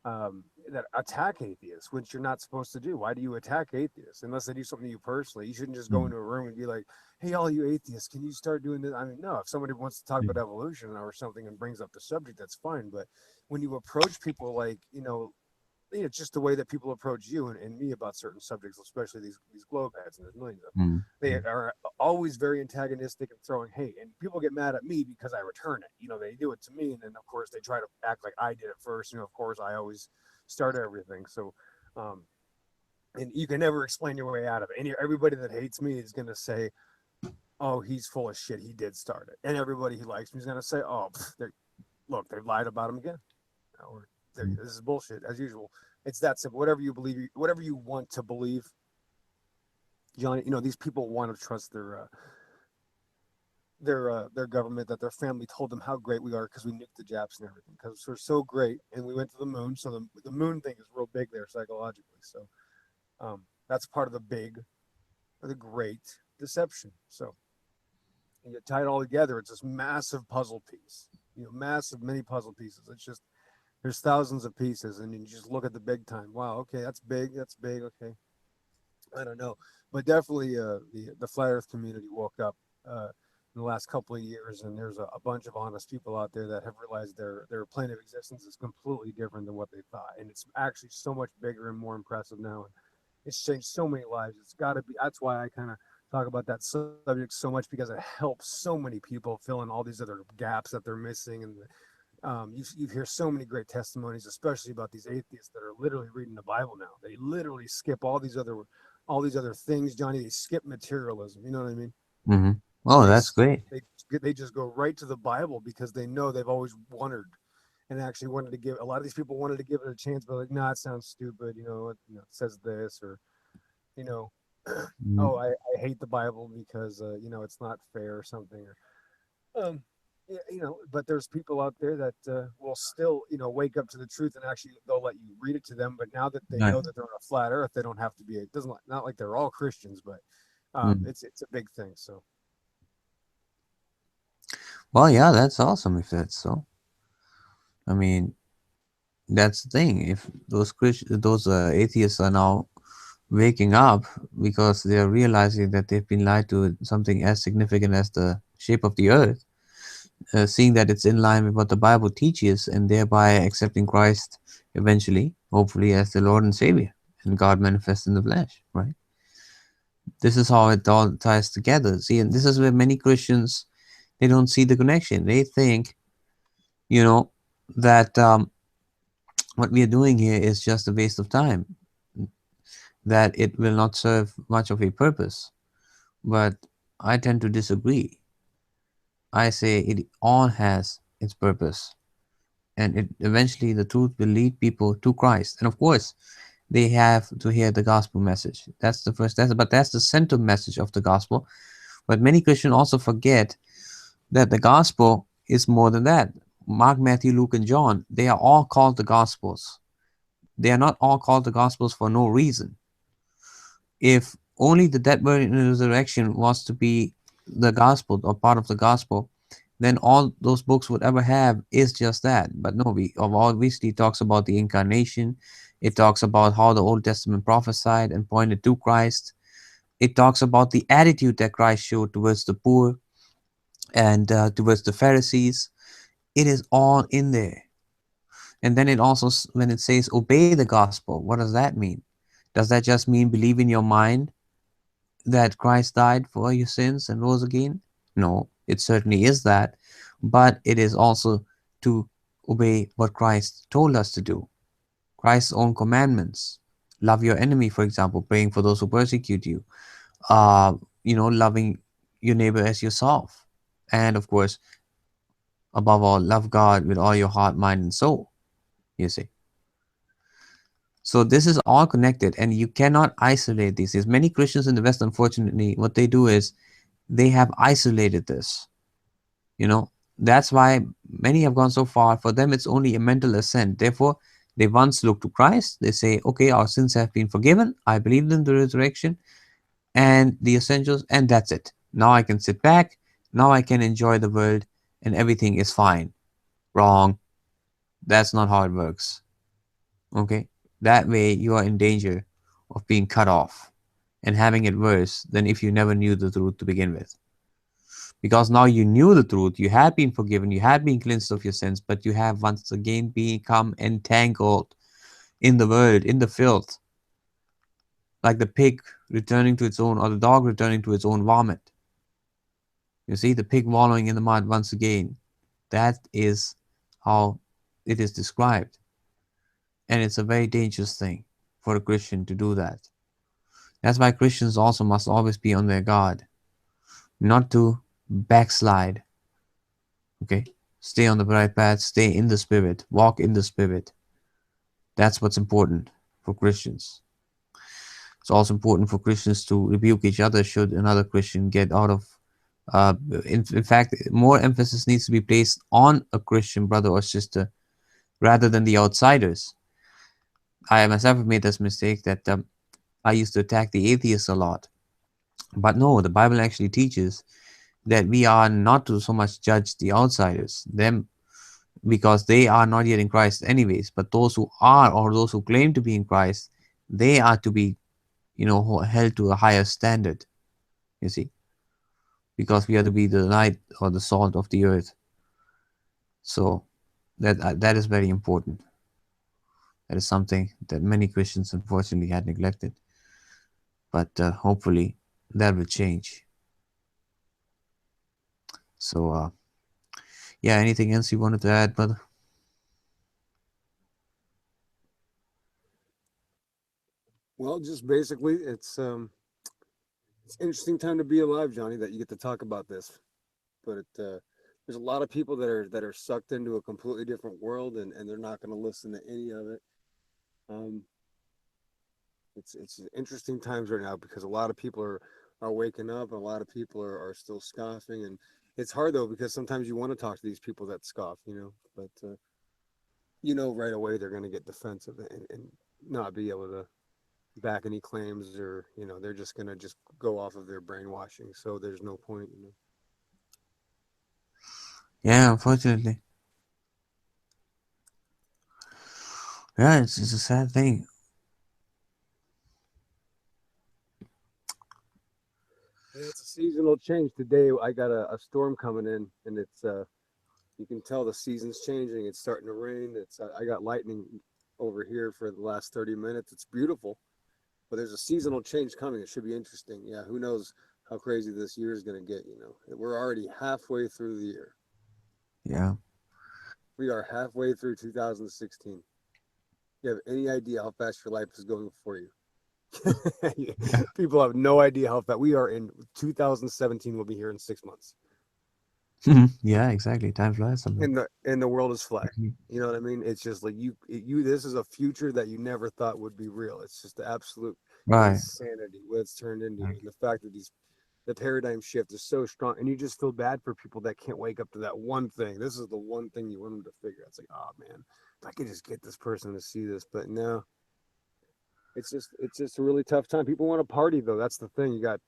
that attack atheists, which you're not supposed to do. Why do you attack atheists unless they do something to you personally? You shouldn't just go Mm. into a room and be like, "Hey, all you atheists, can you start doing this?" I mean, no. If somebody wants to talk about Mm. evolution or something and brings up the subject, that's fine. But when you approach people like, it's just the way that people approach you and me about certain subjects, especially these globe heads, and there's millions of them. Mm. They are always very antagonistic and throwing hate, and people get mad at me because I return it. They do it to me, and then of course they try to act like I did it first. Of course I always start everything. So, um, and you can never explain your way out of it. And everybody that hates me is gonna say, "Oh, he's full of shit. He did start it." And everybody who likes me is gonna say, "Oh, look, they lied about him again." Or Mm. this is bullshit as usual. It's that simple. Whatever you believe, whatever you want to believe, Johnny. These people want to trust their government, that their family told them how great we are because we nuked the Japs and everything, because we're so great and we went to the moon. So the moon thing is real big there psychologically. So that's part of the great deception. So and you tie it all together. It's this massive puzzle piece. Massive many puzzle pieces. It's just there's thousands of pieces, and you just look at the big time. Wow, okay, that's big. That's big. Okay, I don't know, but definitely the flat Earth community woke up in the last couple of years, and there's a bunch of honest people out there that have realized their plane of existence is completely different than what they thought, and it's actually so much bigger and more impressive now. And it's changed so many lives. It's got to be. That's why I kind of talk about that subject so much, because it helps so many people fill in all these other gaps that they're missing, and you hear so many great testimonies, especially about these atheists that are literally reading the Bible now. They literally skip all these other things, Johnny. They skip materialism. You know what I mean? Mm-hmm. And Oh, that's great. they just go right to the Bible because they know they've always wondered and actually wanted to give. A lot of these people wanted to give it a chance, but like, nah, it sounds stupid. It says this, or you know, Mm. oh, I hate the Bible because it's not fair or something. Um, yeah, but there's people out there that will still, wake up to the truth, and actually they'll let you read it to them. But now that they Right. know that they're on a flat Earth, they don't have to be. It doesn't not like they're all Christians, but Mm. it's a big thing. So Well, yeah, that's awesome if that's so. I mean, that's the thing. If those atheists are now waking up because they are realizing that they've been lied to something as significant as the shape of the earth, seeing that it's in line with what the Bible teaches, and thereby accepting Christ eventually, hopefully, as the Lord and Savior and God manifest in the flesh, right? This is how it all ties together. See, and this is where many Christians, they don't see the connection. They think, you know, that what we are doing here is just a waste of time, that it will not serve much of a purpose. But I tend to disagree. I say it all has its purpose, and it eventually the truth will lead people to Christ. And of course, they have to hear the gospel message. That's the first. That's the center message of the gospel. But many Christians also forget that the gospel is more than that. Mark, Matthew, Luke, and John, they are all called the gospels. They are not all called the gospels for no reason. If only the death, burial, and resurrection was to be the gospel or part of the gospel, then all those books would ever have is just that. But no, we obviously talks about the incarnation. It talks about how the Old Testament prophesied and pointed to Christ. It talks about the attitude that Christ showed towards the poor and towards the Pharisees. It is all in there. And then it also, when it says obey the gospel, what does that mean? Does that just mean believe in your mind that Christ died for your sins and rose again? No, it certainly is that. But it is also to obey what Christ told us to do, Christ's own commandments. Love your enemy, for example, praying for those who persecute you, uh, loving your neighbor as yourself. And of course, above all, love God with all your heart, mind, and soul, you see. So this is all connected, and you cannot isolate these. There's many Christians in the West, unfortunately, what they do is they have isolated this. You know, that's why many have gone so far. For them, it's only a mental assent. Therefore, they once look to Christ. They say, okay, our sins have been forgiven. I believe in the resurrection and the essentials, and that's it. Now I can sit back. Now I can enjoy the world, and everything is fine. Wrong. That's not how it works. Okay, that way you are in danger of being cut off and having it worse than if you never knew the truth to begin with. Because now you knew the truth, you had been forgiven, you had been cleansed of your sins, but you have once again become entangled in the world, in the filth, like the pig returning to its own, or the dog returning to its own vomit. You see, the pig wallowing in the mud once again. That is how it is described. And it's a very dangerous thing for a Christian to do that. That's why Christians also must always be on their guard, not to backslide. Okay? Stay on the right path, stay in the Spirit, walk in the Spirit. That's what's important for Christians. It's also important for Christians to rebuke each other should another Christian get out of. In fact, more emphasis needs to be placed on a Christian brother or sister rather than the outsiders. I myself have made this mistake that I used to attack the atheists a lot. But no, the Bible actually teaches that we are not to so much judge the outsiders, them, because they are not yet in Christ anyways. But those who are, or those who claim to be in Christ, they are to be, held to a higher standard, you see, because we are to be the light or the salt of the earth. So that is very important. That is something that many Christians unfortunately had neglected. But hopefully that will change. So yeah, anything else you wanted to add, brother? Well, just basically, it's an interesting time to be alive, Johnny, that you get to talk about this. But there's a lot of people that are sucked into a completely different world, and they're not going to listen to any of it. Um, it's interesting times right now because a lot of people are waking up, and a lot of people are still scoffing, and it's hard though because sometimes you want to talk to these people that scoff, but right away they're going to get defensive and not be able to back any claims, or they're just going to just go off of their brainwashing, so there's no point. Yeah, unfortunately. Yeah, it's a sad thing. Yeah, it's a seasonal change. Today I got a storm coming in, and it's you can tell the season's changing. It's starting to rain. I got lightning over here for the last 30 minutes. It's beautiful, but there's a seasonal change coming. It should be interesting. Yeah, who knows how crazy this year is going to get. We're already halfway through the year. Yeah. We are halfway through 2016. You have any idea how fast your life is going for you? People have no idea how fast we are in 2017. Will be here in 6 months. Yeah, exactly. Time flies sometimes. And the world is flat. Mhm. You know what I mean? It's just like you. This is a future that you never thought would be real. It's just the absolute Right. insanity what it's turned into, and the fact that the paradigm shift is so strong, and you just feel bad for people that can't wake up to that one thing. This is the one thing you want them to figure out. It's like, oh man, if I could just get this person to see this, but no, it's just a really tough time. People want to party though. That's the thing. You got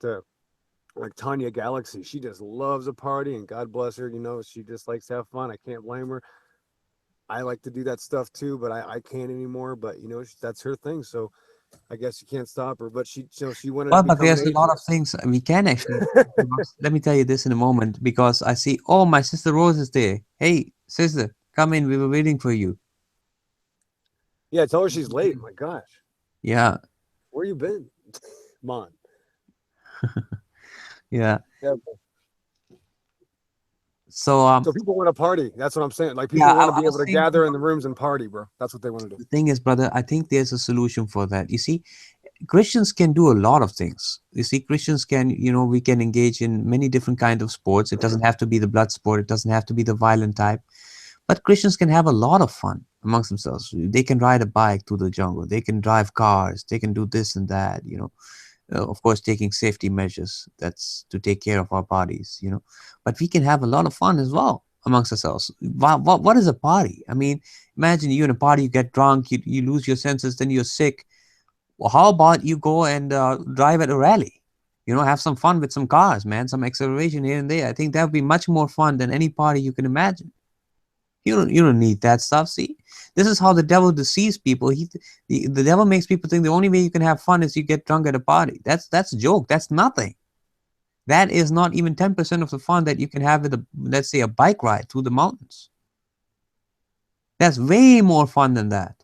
like Tanya Galaxy. She just loves a party, and God bless her. She just likes to have fun. I can't blame her. I like to do that stuff too, but I can't anymore. But that's her thing. So I guess you can't stop her. But she wanted to Well, but become an there's a lot of atheist. things we can actually. Let me tell you this in a moment because I see, oh, my sister Rose is there. Hey, sister, come in. We were waiting for you. Yeah, tell her she's late. My gosh, Yeah, where you been? Come on. yeah. Yeah. So, So people want to party. That's what I'm saying. Like yeah, people want to I be able was to saying, gather in the rooms and party, bro. That's what they want to do. the thing is, brother, I think there's a solution for that. You see, Christians can do a lot of things. You see, Christians can, we can engage in many different kind of sports. It doesn't have to be the blood sport. It doesn't have to be the violent type. But Christians can have a lot of fun amongst themselves. They can ride a bike through the jungle. They can drive cars. They can do this and that. Of course, taking safety measures. That's to take care of our bodies. But we can have a lot of fun as well amongst ourselves. What is a party? I mean, imagine you in a party, you get drunk, you lose your senses, then you're sick. Well, how about you go and drive at a rally? Have some fun with some cars, man, some acceleration here and there. I think that would be much more fun than any party you can imagine. You don't need that stuff. See, this is how the devil deceives people. The devil makes people think the only way you can have fun is you get drunk at a party. That's a joke. That's nothing. That is not even 10% of the fun that you can have with a, let's say, a bike ride through the mountains. That's way more fun than that.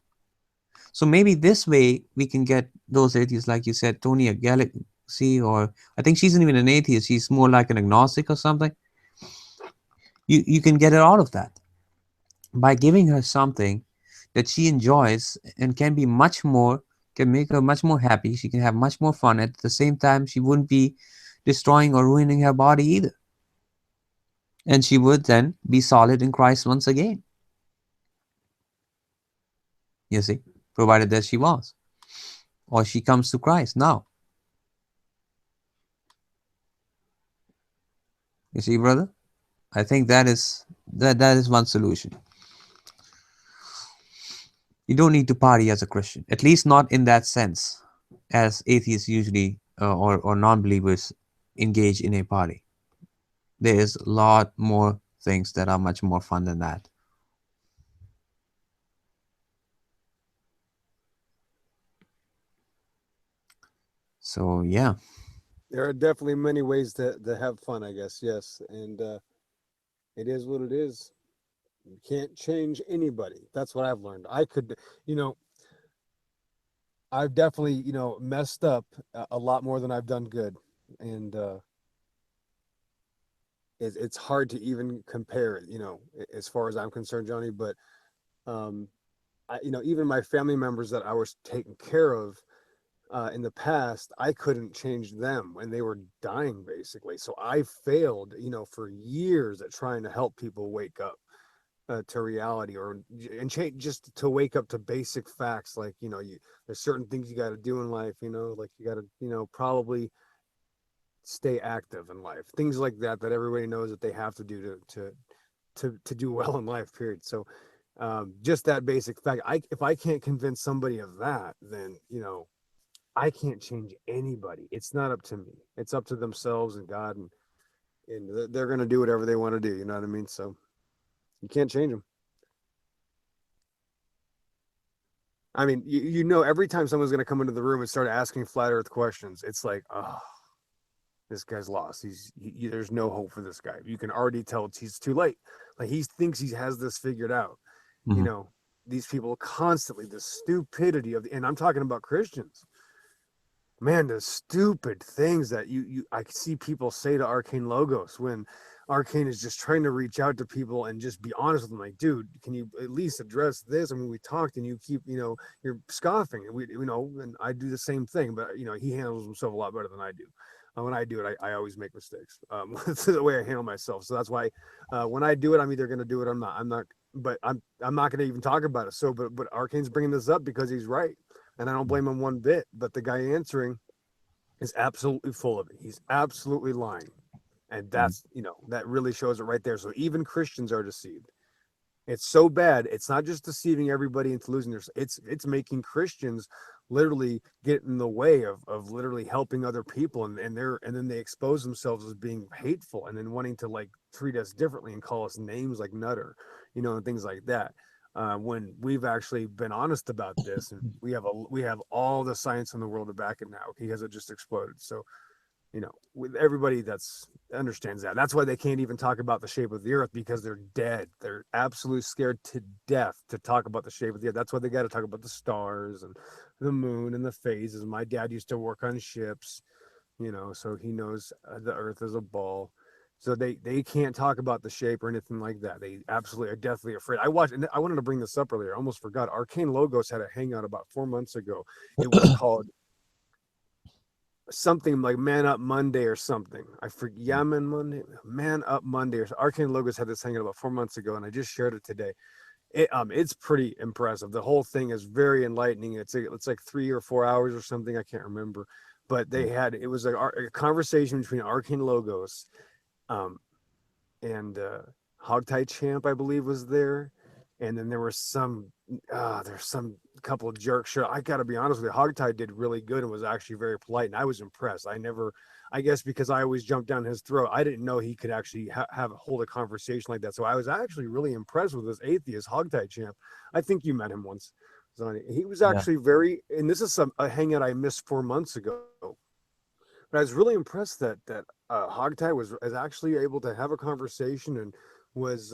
So maybe this way we can get those atheists, like you said, Tony, a galaxy, or I think she's not even an atheist. She's more like an agnostic or something. You can get it out of that by giving her something that she enjoys and can be much more, can make her much more happy. She can have much more fun. At the same time, she wouldn't be destroying or ruining her body either. And she would then be solid in Christ once again. You see, provided that she was, or she comes to Christ now. You see, brother? I think that is one solution. You don't need to party as a Christian, at least not in that sense, as atheists usually or non-believers engage in a party. There is a lot more things that are much more fun than that. So yeah, There are definitely many ways to have fun, I guess. Yes, and it is what it is. You can't change anybody. That's what I've learned. I could, you know, I've definitely, messed up a lot more than I've done good, and it's hard to even compare it, as far as I'm concerned, Johnny. But um, even my family members that I was taking care of in the past, I couldn't change them when they were dying, basically. So I failed, for years at trying to help people wake up to reality, or and change, just to wake up to basic facts, like there's certain things you got to do in life, like you got to probably stay active in life, things like that, that everybody knows that they have to do to do well in life, period. So just that basic fact, if I can't convince somebody of that, then I can't change anybody. It's not up to me. It's up to themselves and God, and they're going to do whatever they want to do. You know what I mean? So you can't change them. I mean, every time someone's going to come into the room and start asking flat Earth questions, it's like, oh, this guy's lost. There's no hope for this guy. You can already tell he's too late. Like he thinks he has this figured out. You mm-hmm. know, these people constantly, the stupidity of and I'm talking about Christians, man, the stupid things that I see people say to Arcane Logos when Arcane is just trying to reach out to people and just be honest with them, like, dude, can you at least address this? I mean, we talked and you keep, you're scoffing, and and I do the same thing, but he handles himself a lot better than I do. When I do it, I always make mistakes. That's the way I handle myself. So that's why when I do it, I'm either going to do it or I'm not. But I'm not going to even talk about it. So, but Arcane's bringing this up because he's right, and I don't blame him one bit. But the guy answering is absolutely full of it. He's absolutely lying, and that's that really shows it right there. So even Christians are deceived. It's so bad. It's not just deceiving everybody into losing their. It's making Christians literally get in the way of literally helping other people, and then they expose themselves as being hateful, and then wanting to like treat us differently and call us names like Nutter, and things like that. When we've actually been honest about this, and we have all the science in the world to back it now, because it just exploded. So with everybody that's understands that. That's why they can't even talk about the shape of the earth, because they're dead. They're absolutely scared to death to talk about the shape of the earth. That's why they got to talk about the stars and the moon and the phases. My dad used to work on ships, so he knows the earth is a ball. So they can't talk about the shape or anything like that. They absolutely are deathly afraid. I watched, and I wanted to bring this up earlier. I almost forgot. Arcane Logos had a hangout about 4 months ago. It was called something like Man Up Monday or something. I forget. Yaman Monday, Man Up Monday. Or Arcane Logos had this hanging about 4 months ago, and I just shared it today. It's pretty impressive. The whole thing is very enlightening. It's like 3 or 4 hours or something. I can't remember, but it was a conversation between Arcane Logos, um, and Hogtie Champ, I believe, was there, and then there was some there's some couple of jerks. Sure, I got to be honest with you. Hogtie did really good and was actually very polite, and I was impressed. I guess because I always jumped down his throat, I didn't know he could actually hold a conversation like that. So I was actually really impressed with this atheist Hogtie champ. I think you met him once, Zonnie. He was Yeah. actually very, and this is a hangout I missed 4 months ago. But I was really impressed that Hogtie was actually able to have a conversation and was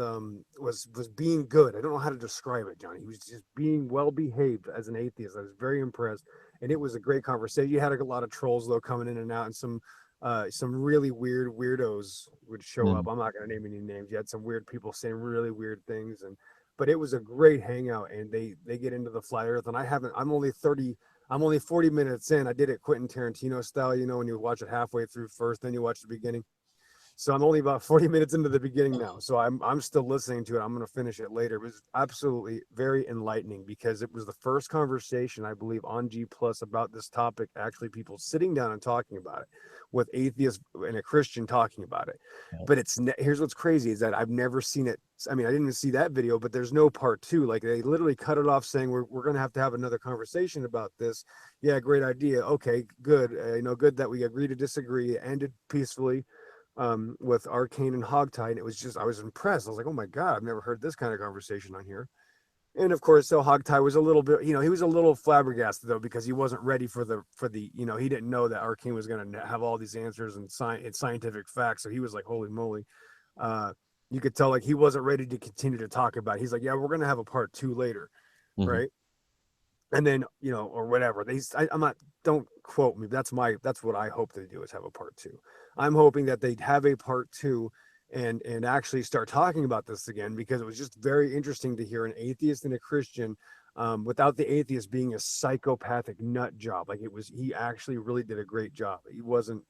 being good. I don't know how to describe it, Johnny. He was just being well behaved as an atheist. I was very impressed, and it was a great conversation. You had a lot of trolls though coming in and out, and some really weird weirdos would show up. Mm. I'm not going to name any names. You had some weird people saying really weird things, and but it was a great hangout. And they get into the flat Earth, and I haven't. I'm only 40 minutes in. I did it Quentin Tarantino style, when you watch it halfway through first, then you watch the beginning. So I'm only about 40 minutes into the beginning now. So I'm still listening to it. I'm going to finish it later. It was absolutely very enlightening because it was the first conversation I believe on G Plus about this topic. Actually, people sitting down and talking about it with atheists and a Christian talking about it. Yeah. But here's what's crazy is that I've never seen it. I mean, I didn't even see that video, but there's no part two. Like they literally cut it off saying we're going to have another conversation about this. Yeah, great idea. Okay, good. Good that we agree to disagree. It ended peacefully with Arcane and Hogtie, and it was just I was impressed. I was like, oh my god, I've never heard this kind of conversation on here. And of course, so Hogtie was a little bit, he was a little flabbergasted though because he wasn't ready for the he didn't know that Arcane was going to have all these answers and scientific facts. So he was like, holy moly. Uh, you could tell like he wasn't ready to continue to talk about it. He's like, yeah, we're going to have a part two later, Hmm. right? And then or whatever I'm not, don't quote me, that's what I hope they do is have a part two. I'm hoping that they'd have a part two and actually start talking about this again because it was just very interesting to hear an atheist and a Christian, without the atheist being a psychopathic nut job. Like he actually really did a great job. He wasn't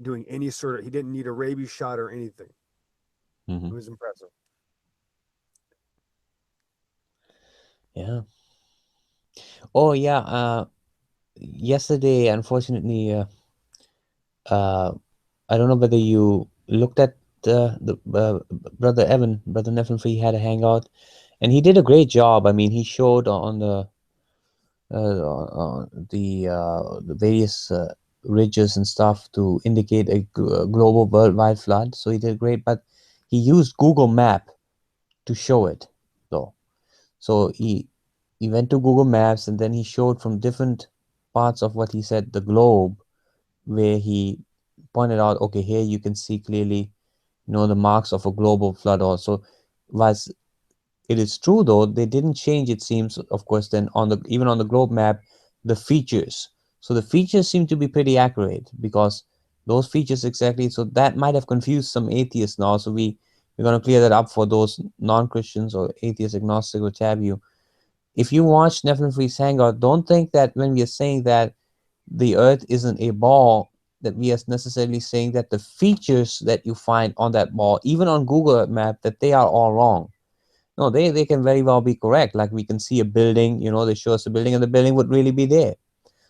doing he didn't need a rabies shot or anything. It Hmm. was impressive. Yeah. Oh yeah. Yesterday, unfortunately, uh, I don't know whether you looked at the brother Evan, brother Nephilim Free had a hangout, and he did a great job. I mean, he showed on the various ridges and stuff to indicate a global worldwide flood. So he did great, but he used Google Map to show it, though. So he went to Google Maps and then he showed from different parts of what he said the globe, where he pointed out, okay, here you can see clearly, the marks of a global flood also. Was it is true though, they didn't change, it seems, of course, then on the even on the globe map, the features. So the features seem to be pretty accurate because those features exactly. So that might have confused some atheists now. So we're going to clear that up for those non-Christians or atheist agnostic, which have you. If you watch Nephilim Free's Hangout, don't think that when we are saying that the Earth isn't a ball, that we are necessarily saying that the features that you find on that ball, even on Google Earth Map, that they are all wrong. No, they can very well be correct. Like we can see a building, they show us a building and the building would really be there.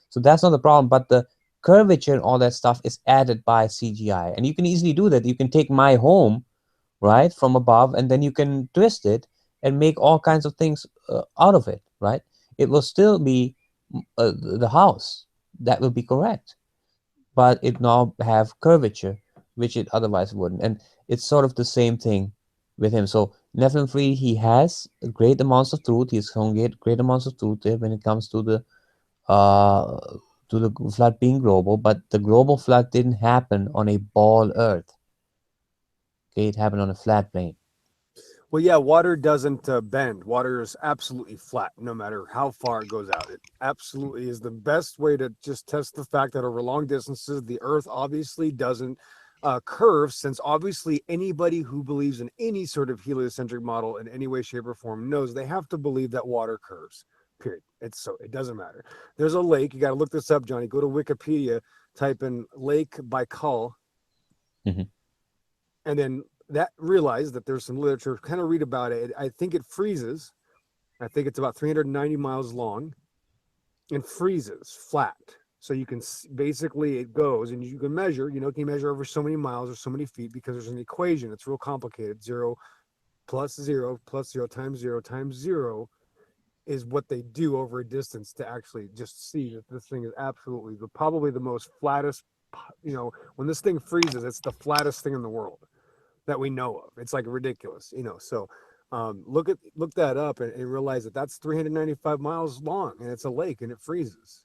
So that's not the problem. But the curvature and all that stuff is added by CGI. And you can easily do that. You can take my home, right, from above, and then you can twist it and make all kinds of things out of it, right? It will still be the house. That will be correct, but it now have curvature, which it otherwise wouldn't. And it's sort of the same thing with him. So Nephilim Free, he has great amounts of truth. He's shown great amounts of truth there when it comes uh to the flood being global, but the global flood didn't happen on a ball Earth. Okay, it happened on a flat plane. Well, yeah, water doesn't bend. Water is absolutely flat, no matter how far it goes out. It absolutely is the best way to just test the fact that over long distances, the Earth obviously doesn't curve, since obviously anybody who believes in any sort of heliocentric model in any way, shape, or form knows they have to believe that water curves. Period. It doesn't matter. There's a lake. You got to look this up, Johnny. Go to Wikipedia, type in Lake Baikal, Hmm. and then that realize that there's some literature, kind of read about it. I think it freezes. I think it's about 390 miles long and freezes flat. So you can basically it goes and you can measure, can you measure over so many miles or so many feet because there's an equation. It's real complicated. Zero plus zero plus zero times zero times zero is what they do over a distance to actually just see that this thing is absolutely probably the most flattest. When this thing freezes, it's the flattest thing in the world that we know of. It's like ridiculous, So look that up and realize that that's 395 miles long, and it's a lake, and it freezes.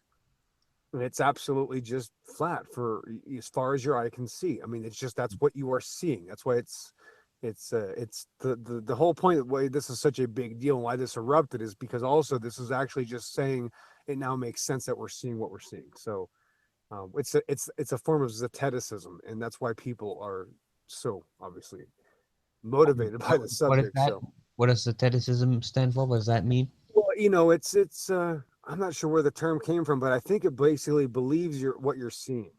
And it's absolutely just flat for as far as your eye can see. I mean, it's just that's what you are seeing. That's why it's the whole point of why this is such a big deal and why this erupted is because also this is actually just saying it now makes sense that we're seeing what we're seeing. So it's a form of zeticism, and that's why people are so obviously motivated by the What is subject. that? So What does satiricism stand for? What does that mean? well, it's I'm not sure where the term came from, but I think it basically believes what you're seeing.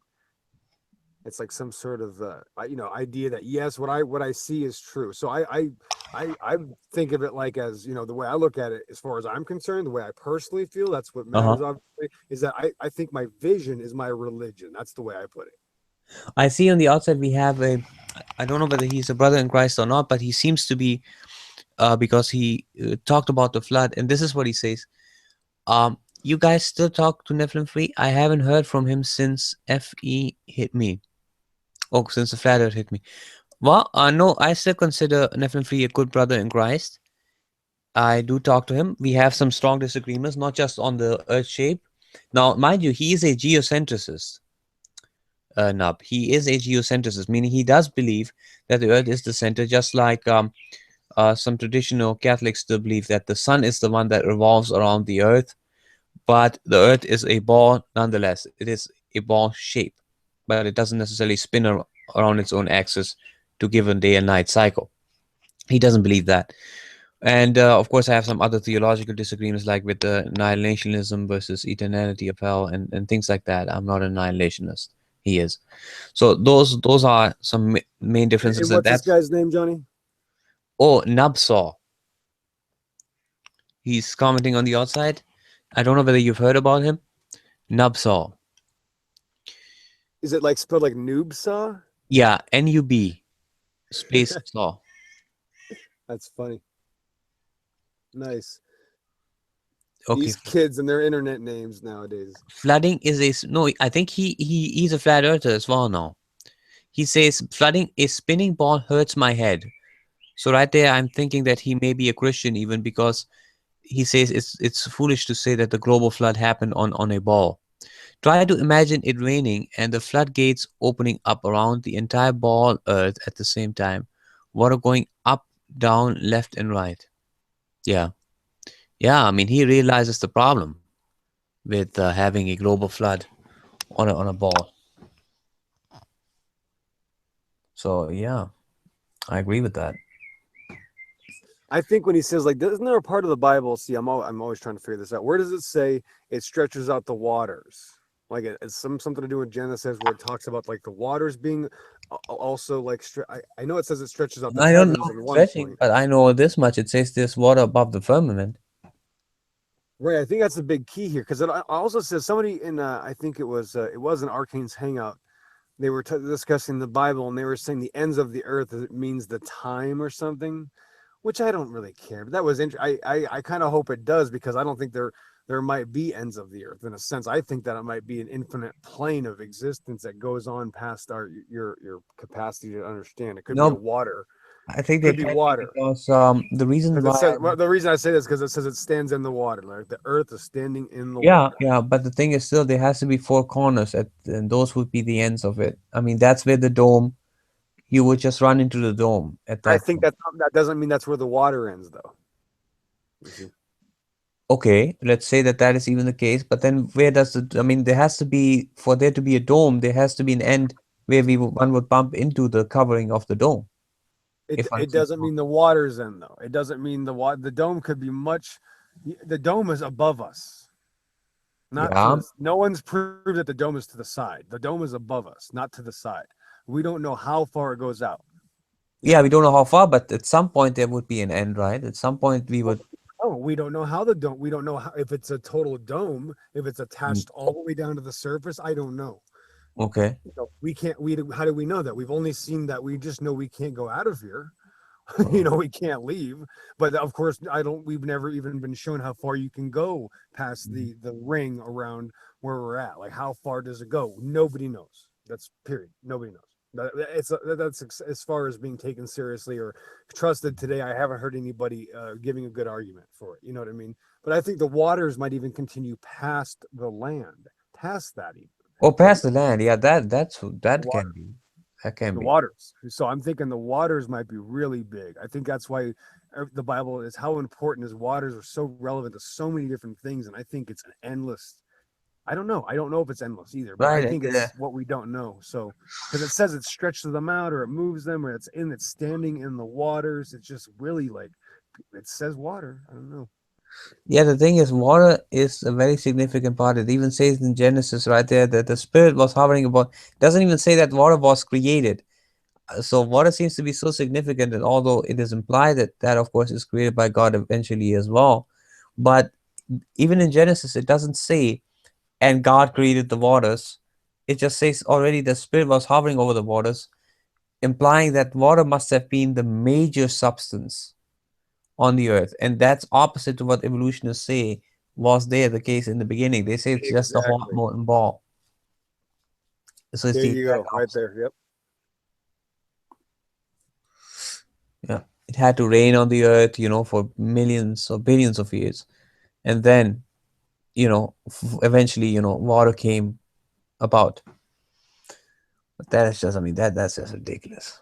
It's like some sort of idea that yes, what I see is true. So I think of it like as the way I look at it as far as I'm concerned, the way I personally feel, that's what Uh-huh. matters obviously, is that I think my vision is my religion. That's the way I put it. I see on the outside we have a. I don't know whether he's a brother in Christ or not, but he seems to be, because he talked about the flood, and this is what he says. You guys still talk to Nephilim Free? I haven't heard from him since FE hit me. Oh, since the flat Earth hit me. Well, no, I still consider Nephilim Free a good brother in Christ. I do talk to him. We have some strong disagreements, not just on the Earth shape. Now, mind you, he is a geocentricist. Nub. He is a geocentricist, meaning he does believe that the Earth is the center, just like some traditional Catholics still believe that the sun is the one that revolves around the Earth, but the Earth is a ball nonetheless. It is a ball shape, but it doesn't necessarily spin around its own axis to give a day and night cycle. He doesn't believe that. And of course, I have some other theological disagreements, like with the annihilationism versus eternality of hell and things like that. I'm not an annihilationist. He is. So those are some main differences, And and what's this that's guy's name, Johnny? Nubsaw. He's commenting on the outside. I don't know whether you've heard about him. Nubsaw. Is it like spelled like noob saw? Yeah, NUB space saw. That's funny. Nice. Okay. These kids and their internet names nowadays. Flooding is no. I think he's a flat earther as well now. He says flooding a spinning ball hurts my head. So right there, I'm thinking that he may be a Christian even, because he says it's foolish to say that the global flood happened on a ball. Try to imagine it raining and the floodgates opening up around the entire ball earth at the same time. Water going up, down, left, and right. Yeah. Yeah, I mean, he realizes the problem with having a global flood on a ball. So, yeah, I agree with that. I think when he says like, isn't there a part of the Bible? See, I'm always trying to figure this out. Where does it say it stretches out the waters? Like it's something to do with Genesis where it talks about like the waters being also like I know it says it stretches out the I don't know heavens at one stretching, point. but I know this much. It says there's water above the firmament. Right, I think that's a big key here because it also says somebody in I think it was an Arcane's Hangout. They were discussing the Bible and they were saying the ends of the earth it means the time or something, which I don't really care. But that was I kind of hope it does because I don't think there might be ends of the earth in a sense. I think that it might be an infinite plane of existence that goes on past your capacity to understand. It could be a No, water, I think they could be can be, water. because the reason Because it why says well, the reason I say this because it says it stands in the water. Like the earth is standing in the yeah, water. yeah, but the thing is still there has to be four corners and those would be the ends of it. I mean, that's where the dome, you would just run into the dome at I that think point. that doesn't mean that's where the water ends though. You see. Okay, let's say that that is even the case, but then where does I mean, there has to be, for there to be a dome, there has to be an end where one would bump into the covering of the dome, It if I'm it seeing doesn't wrong. mean the water's in though. It doesn't mean the water. The dome could be much. The dome is above us, not to Yeah, the. No one's proved that the dome is to the side. The dome is above us, not to the side. We don't know how far it goes out. yeah, we don't know how far, but at some point there would be an end, right? At some point we Well, would. oh, we don't know how the dome. We don't know how, if it's a total dome, if it's Mm, attached all the way down to the surface. I don't know. okay. We can't. We how do we know that? We've only seen that. We just know we can't go out of here. You Oh. know, we can't leave. But of course, I don't. We've never even been shown how far you can go past Mhm. the ring around where we're at. Like, how far does it go? Nobody knows. That's period. Nobody knows. That's as far as being taken seriously or trusted today. I haven't heard anybody giving a good argument for it. You know what I mean? But I think the waters might even continue past the land, past that even, Oh, right? past the land. Yeah, The that water, can be. That can the be. waters. So I'm thinking the waters might be really big. I think that's why the Bible is how important is waters are so relevant to so many different things. And I think it's an endless. I don't know. I don't know if it's endless either, but I Right. think it's what we don't know. So because it says it stretches them out or it moves them or it's standing in the waters. It's just really like it says water. I don't know. Yeah, the thing is, water is a very significant part. It even says in Genesis right there that the Spirit was hovering above. Doesn't even say that water was created. So water seems to be so significant, and although it is implied that that, of course, is created by God eventually as well, but even in Genesis, it doesn't say, and God created the waters. It just says already the Spirit was hovering over the waters, implying that water must have been the major substance on the earth. And that's opposite to what evolutionists say was there the case in the beginning. They say it's just a hot Exactly. molten ball. So it's There the you exact go. Right opposite. there. Yep. Yeah. It had to rain on the earth, for millions or billions of years. And then, eventually, water came about. But that is just, I mean, that's just ridiculous.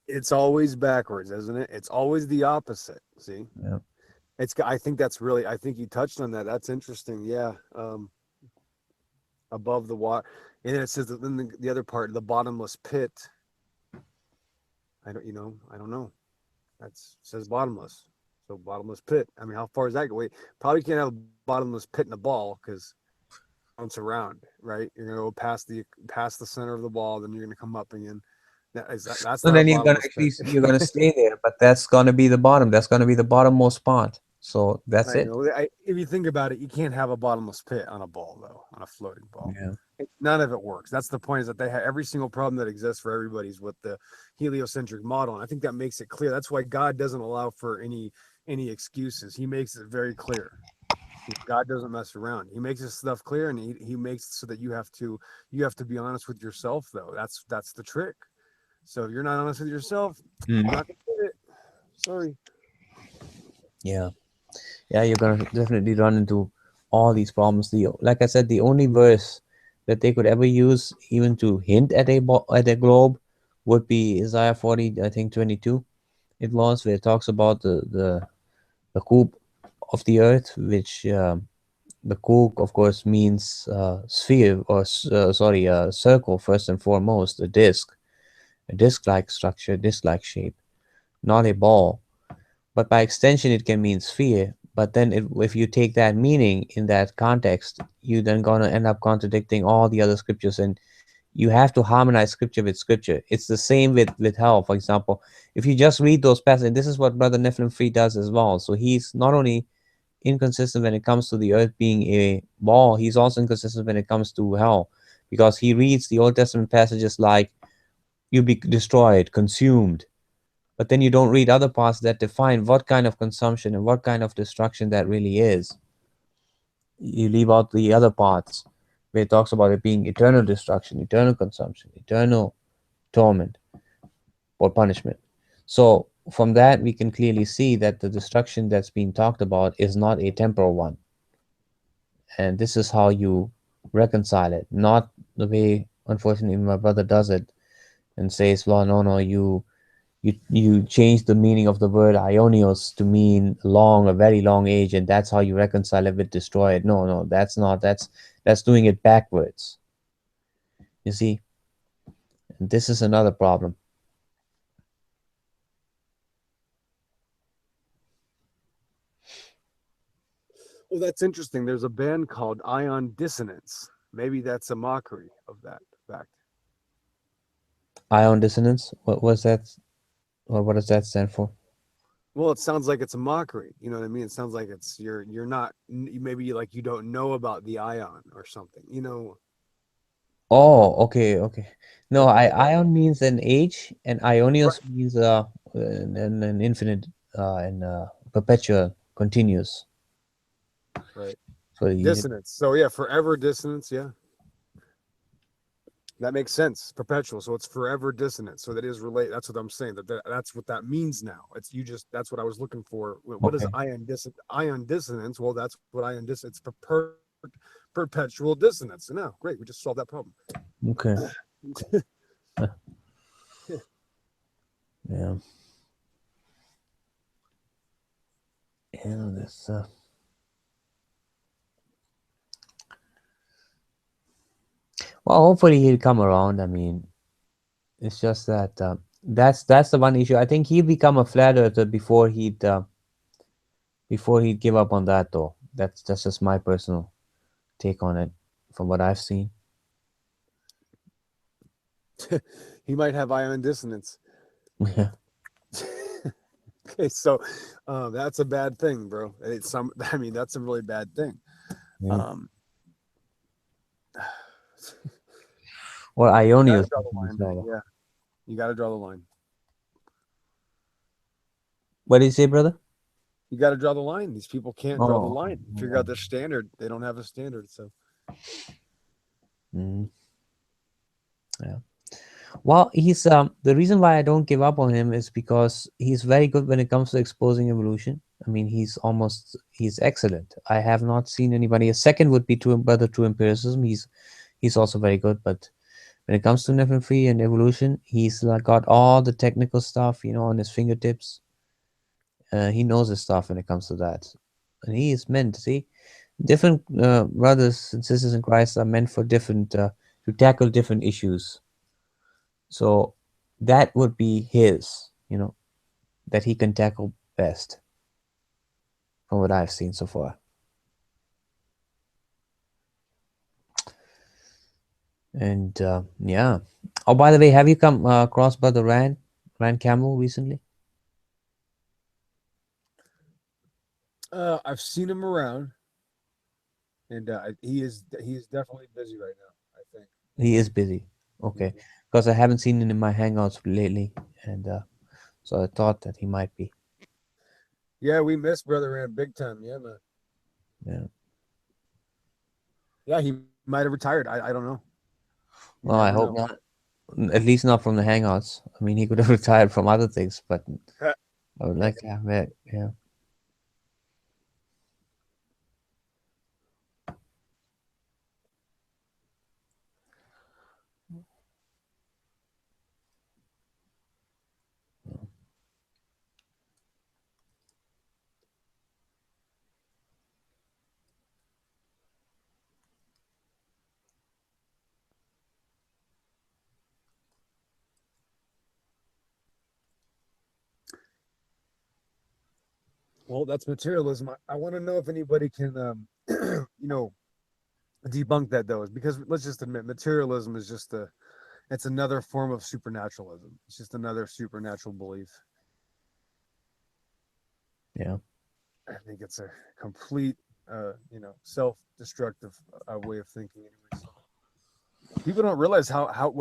It's always backwards, isn't it? It's always the opposite. See? Yeah. I think that's really I think you touched on that. That's interesting. Yeah. Above the water. And then it says that then the other part, the bottomless pit. I don't know. That's says bottomless. So bottomless pit. I mean, how far is that go? Wait, probably can't have a bottomless pit in a ball because bounce around, right? You're gonna go past the center of the ball, then you're gonna come up again. That's So not a then bottomless pit. you're gonna stay there, but that's gonna be the bottom. That's gonna be the bottommost part. So that's I it. know. If you think about it, you can't have a bottomless pit on a ball, though, on a floating ball. Yeah. None of it works. That's the point is that they have every single problem that exists for everybody's with the heliocentric model. And I think that makes it clear. That's why God doesn't allow for any excuses. He makes it very clear. God doesn't mess around. He makes his stuff clear and he makes it so that you have to be honest with yourself though. That's the trick. So if you're not honest with yourself, you're Mm. not gonna get it. Sorry. Yeah. Yeah, you're gonna definitely run into all these problems. Like I said, the only verse that they could ever use, even to hint at at a globe, would be Isaiah 40, I think 22. It was where it talks about the coop of the earth, which the coop, of course, means sphere or sorry, circle first and foremost, a disc-like structure, disc-like shape, not a ball. But by extension, it can mean sphere. But then, if you take that meaning in that context, you then gonna end up contradicting all the other scriptures, and you have to harmonize scripture with scripture. It's the same with hell, for example. If you just read those passages, this is what Brother Nephilim Free does as well. So he's not only inconsistent when it comes to the earth being a ball, he's also inconsistent when it comes to hell, because he reads the Old Testament passages like you be destroyed, consumed, but then you don't read other parts that define what kind of consumption and what kind of destruction that really is. You leave out the other parts where it talks about it being eternal destruction, eternal consumption, eternal torment or punishment. So from that, we can clearly see that the destruction that's being talked about is not a temporal one. And this is how you reconcile it, not the way, unfortunately, my brother does it and says, well, no, you change the meaning of the word ionios to mean long, a very long age, and that's how you reconcile it with destroy it. No, that's not. That's doing it backwards. You see, and this is another problem. Well, that's interesting. There's a band called Ion Dissonance. Maybe that's a mockery of that fact. Ion dissonance. What was that? Or what does that stand for? Well, it sounds like it's a mockery. You know what I mean? It sounds like it's you're not maybe like you don't know about the ion or something. You know, Oh, okay, okay. No, Yeah, I yeah, ion means an age, and Ionios right, means an infinite and perpetual, continuous. right. So easy. Dissonance. So yeah, forever dissonance. Yeah, that makes sense. Perpetual. So it's forever dissonance. So that is relate. That's what I'm saying. That's what that means now. It's you just. That's what I was looking for. What is Okay, ion dissonance? Well, that's what ion dissonance. It's perpetual dissonance. So now, great. We just solved that problem. okay. Yeah, yeah. That's well. Hopefully he'll come around. I mean, it's just that that's the one issue. I think he'd become a flat earther before he'd give up on that, though. That's just my personal take on it, from what I've seen. He might have ion dissonance. Yeah, Okay, so that's a bad thing, bro. It's some. I mean, that's a really bad thing. yeah. Um, Or you got to Ionius. draw the line. Yeah, you got to draw the line. What did you say, brother? You got to draw the line. These people can't draw the Oh, line. Figure yeah. out their standard. They don't have a standard. So Mhm. Yeah. Well, he's the reason why I don't give up on him is because he's very good when it comes to exposing evolution. I mean, he's excellent. I have not seen anybody. A second would be true, brother, true empiricism. He's also very good, but when it comes to nephrology and evolution, he's like got all the technical stuff, on his fingertips. He knows his stuff when it comes to that, and he is meant. See, different brothers and sisters in Christ are meant for different to tackle different issues. So that would be his, that he can tackle best from what I've seen so far. And yeah. Oh, by the way, have you come across Brother Rand Campbell recently? I've seen him around, and he is definitely busy right now. I think. He is busy. Okay, Mhm. because I haven't seen him in my hangouts lately, and so I thought that he might be. Yeah, we miss Brother Rand big time. Yeah, man. Yeah. Yeah, he might have retired. I don't know. You Well, never I know. hope not. At least not from the hangouts. I mean, he could have retired from other things, but I would like to have that. Yeah. Well, that's materialism. I want to know if anybody can, you know, debunk that though, because let's just admit materialism is just a it's another form of supernaturalism. It's just another supernatural belief. Yeah. I think it's a complete, self-destructive way of thinking. Anyways, people don't realize how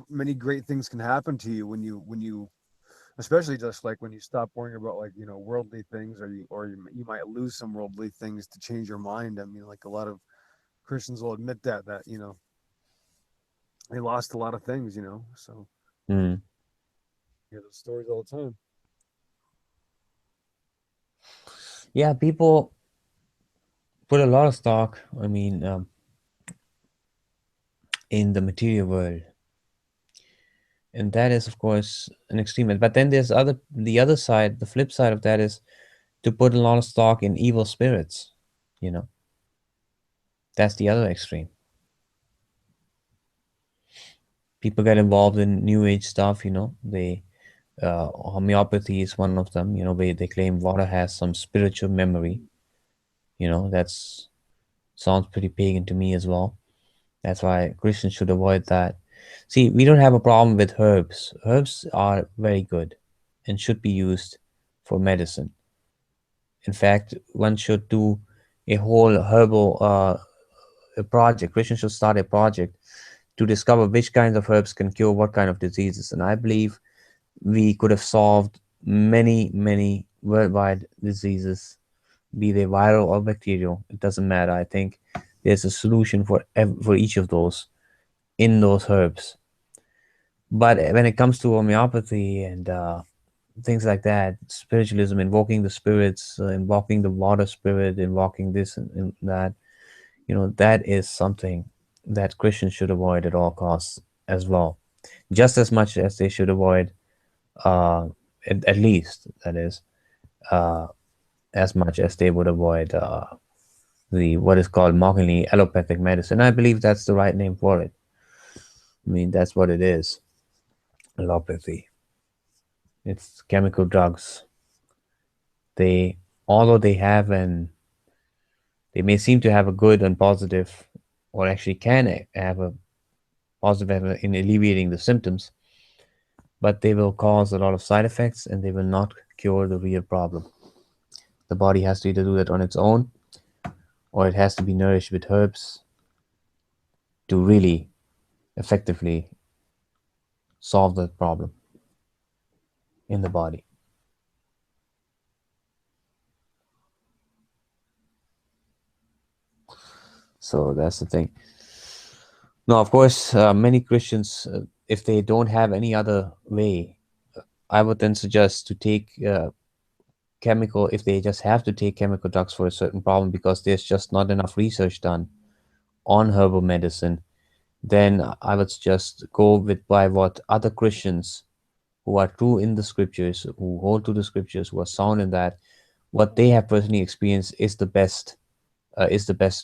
many great things can happen to you when you, especially just like when you stop worrying about like worldly things, or you might lose some worldly things to change your mind. I mean, like a lot of Christians will admit that they lost a lot of things. So Mm. you hear those stories all the time. Yeah. People put a lot of stock. I mean, in the material world, and that is of course an extreme. But then there's the other side, the flip side of that is to put a lot of stock in evil spirits. You know, that's the other extreme. People get involved in new age stuff. They homeopathy is one of them. They claim water has some spiritual memory. That's sounds pretty pagan to me as well. That's why Christians should avoid that. See, we don't have a problem with herbs. Herbs are very good and should be used for medicine. In fact, one should do a whole herbal a project. Christians should start a project to discover which kinds of herbs can cure what kind of diseases. And I believe we could have solved many, many worldwide diseases, be they viral or bacterial. It doesn't matter. I think there's a solution for each of those in those herbs. But when it comes to homeopathy and things like that, spiritualism, invoking the spirits, invoking the water spirit, invoking this and that, that is something that Christians should avoid at all costs as well, just as much as they should avoid, uh, at least that is, uh, as much as they would avoid the what is called mockingly allopathic medicine. I believe that's the right name for it. I mean, that's what it is, allopathy. It's chemical drugs. They, although they may seem to have a good and positive, or actually can have a positive in alleviating the symptoms, but they will cause a lot of side effects and they will not cure the real problem. The body has to either do that on its own or it has to be nourished with herbs to really effectively solve that problem in the body. So that's the thing. Now, of course, many Christians, if they don't have any other way, I would then suggest to take chemical, if they just have to take chemical drugs for a certain problem because there's just not enough research done on herbal medicine, then I would suggest go with by what other Christians who are true in the scriptures, who hold to the scriptures, who are sound in that, what they have personally experienced is the best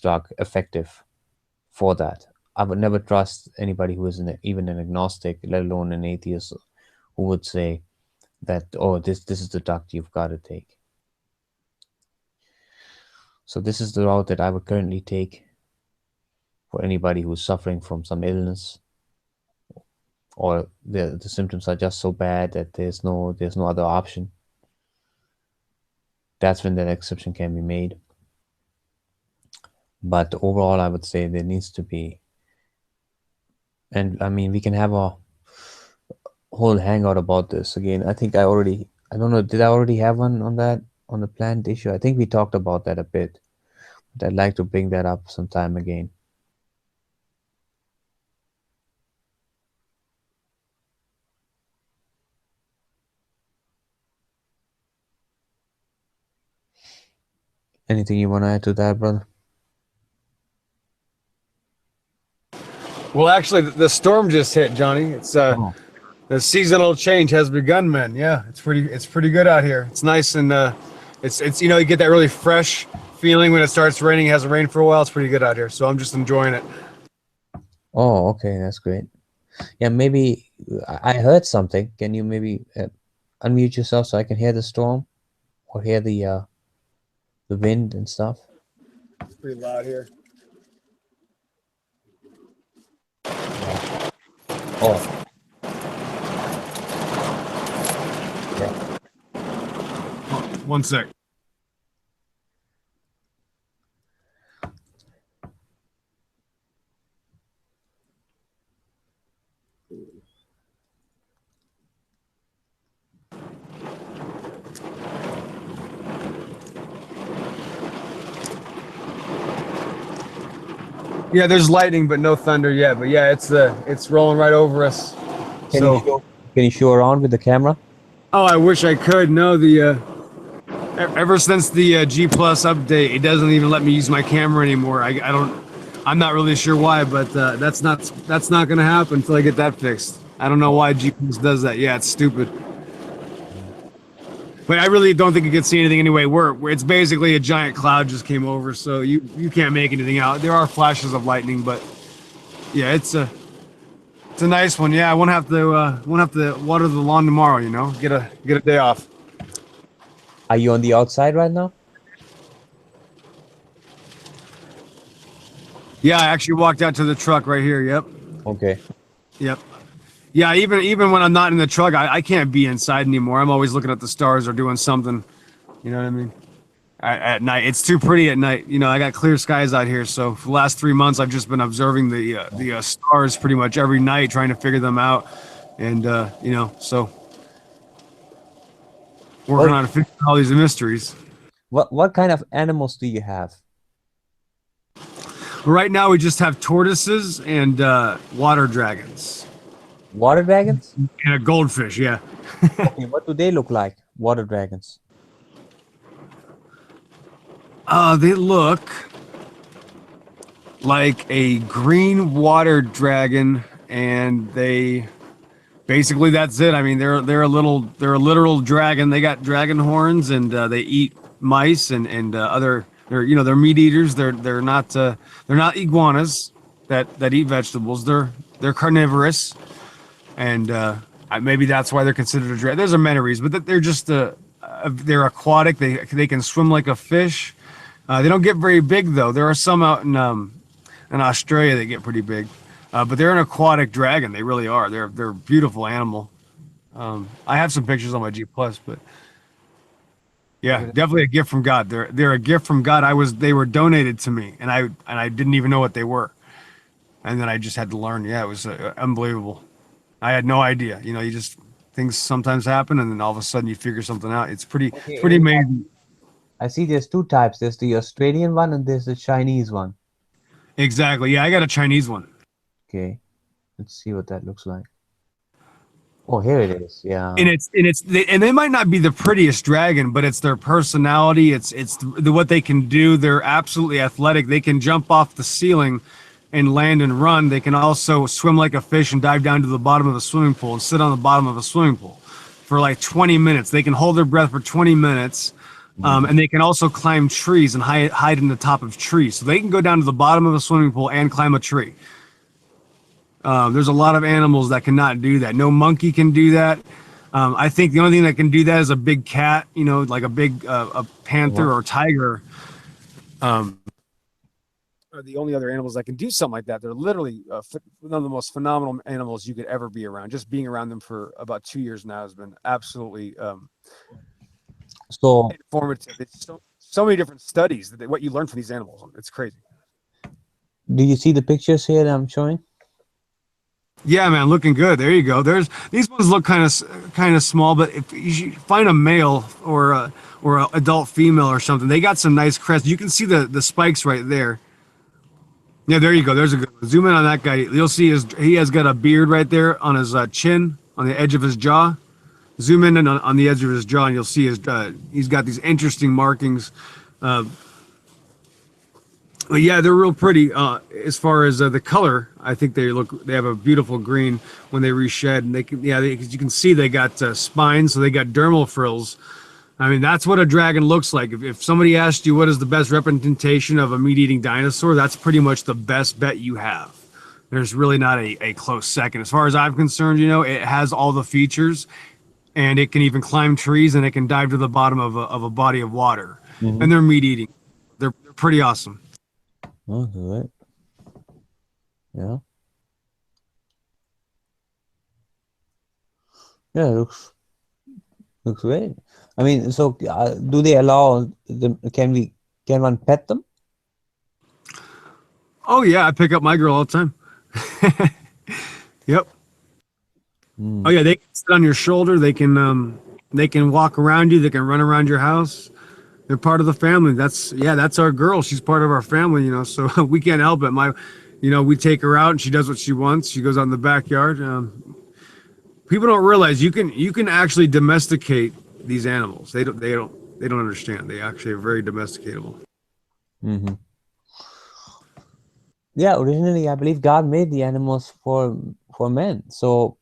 drug effective for that. I would never trust anybody who is even an agnostic, let alone an atheist, who would say that, oh, this is the drug you've got to take. So this is the route that I would currently take for anybody who's suffering from some illness, or the symptoms are just so bad that there's no other option. That's when that exception can be made. But overall, I would say there needs to be, and I mean, we can have a whole hangout about this again. I think I don't know, did I already have one on that, on the plant issue? I think we talked about that a bit, but I'd like to bring that up sometime again. Anything you want to add to that, brother? Well, actually, the storm just hit, Johnny. It's Oh, the seasonal change has begun, man. Yeah, it's pretty good out here. It's nice and it's you get that really fresh feeling when it starts raining. It hasn't rained for a while. It's pretty good out here, so I'm just enjoying it. oh, okay, that's great. Yeah, maybe I heard something. Can you maybe unmute yourself so I can hear the storm or hear the wind and stuff? It's pretty loud here. Oh, yeah. One sec. Yeah, there's lightning, but no thunder yet. But yeah, it's rolling right over us. Can you So, show, can you show around with the camera? oh, I wish I could. No, the ever since the G Plus update, it doesn't even let me use my camera anymore. I don't. I'm not really sure why, but that's not gonna happen until I get that fixed. I don't know why G Plus does that. Yeah, it's stupid. But I really don't think you can see anything anyway. It's basically a giant cloud just came over, so you can't make anything out. There are flashes of lightning, but yeah, it's a nice one. Yeah, I won't have to water the lawn tomorrow. Get a day off. Are you on the outside right now? Yeah, I actually walked out to the truck right here. Yep, Okay. yep. Yeah, even when I'm not in the truck, I can't be inside anymore. I'm always looking at the stars or doing something. You know what I mean? at night. It's too pretty at night. You know, I got clear skies out here, so for the last 3 months, I've just been observing the stars pretty much every night, trying to figure them out, and you know, so Oh, working on figuring all these mysteries. what kind of animals do you have? Right now, we just have tortoises and water dragons Water dragons? and a goldfish. Yeah. Okay, what do they look like? Water dragons. They look like a green water dragon, and they basically that's it. I mean, they're a literal dragon. They got dragon horns, and they eat mice and other. They're meat eaters. They're not iguanas that eat vegetables. They're carnivorous, and maybe that's why they're considered a dragon. There's a many reasons, but they're just they're aquatic. They can swim like a fish. They don't get very big though. There are some out in Australia that get pretty big, but they're an aquatic dragon. They really are. They're a beautiful animal. I have some pictures on my G Plus, but yeah, definitely a gift from God. They're a gift from God. They were donated to me, and I didn't even know what they were, and then I just had to learn. Yeah, it was unbelievable. I had no idea. You know, you just things sometimes happen, and then all of a sudden you figure something out. It's Okay, pretty amazing. I see there's two types. There's the Australian one and there's the Chinese one. Exactly. Yeah, I got a Chinese one. Okay, let's see what that looks like. Oh, here it is. Yeah. And they might not be the prettiest dragon, but it's their personality. It's what they can do. They're absolutely athletic. They can jump off the ceiling and land and run. They can also swim like a fish and dive down to the bottom of a swimming pool and sit on the bottom of a swimming pool for like 20 minutes. They can hold their breath for 20 minutes. And they can also climb trees and hide in the top of trees. So they can go down to the bottom of a swimming pool and climb a tree. There's a lot of animals that cannot do that. No monkey can do that. I think the only thing that can do that is a big cat, you know, like a big a panther or tiger. Are the only other animals that can do something like that. They're literally one of the most phenomenal animals you could ever be around. Just being around them for about 2 years now has been absolutely So, informative. It's so many different studies that what you learn from these animals. It's crazy. do you see the pictures here that I'm showing? Yeah, man, looking good. There you go. There's these ones look kind of small, but if you should find a male or a adult female or something, they got some nice crest. You can see the spikes right there. Yeah, there you go. There's a good one. Zoom in on that guy. You'll see he has got a beard right there on his chin, on the edge of his jaw. Zoom in on the edge of his jaw, and you'll see he's got these interesting markings. But yeah, they're real pretty. As far as the color, I think they have a beautiful green when they reshed, and you can see they got spines, so they got dermal frills. I mean, that's what a dragon looks like. If somebody asked you what is the best representation of a meat-eating dinosaur, that's pretty much the best bet you have. There's really not a close second. As far as I'm concerned, you know, it has all the features, and it can even climb trees, and it can dive to the bottom of a body of water. Mm-hmm. And they're meat-eating. They're pretty awesome. Oh, good. Yeah. Yeah, looks great. I mean, so do they allow them? Can one pet them? Oh yeah, I pick up my girl all the time. Yep. Oh yeah, they can sit on your shoulder. They can walk around you. They can run around your house. They're part of the family. That's our girl. She's part of our family, you know. So we can't help it. We take her out and she does what she wants. She goes out in the backyard. People don't realize you can actually domesticate these animals. They don't understand. They actually are very domesticatable. Mm-hmm. Yeah, originally I believe God made the animals for men. So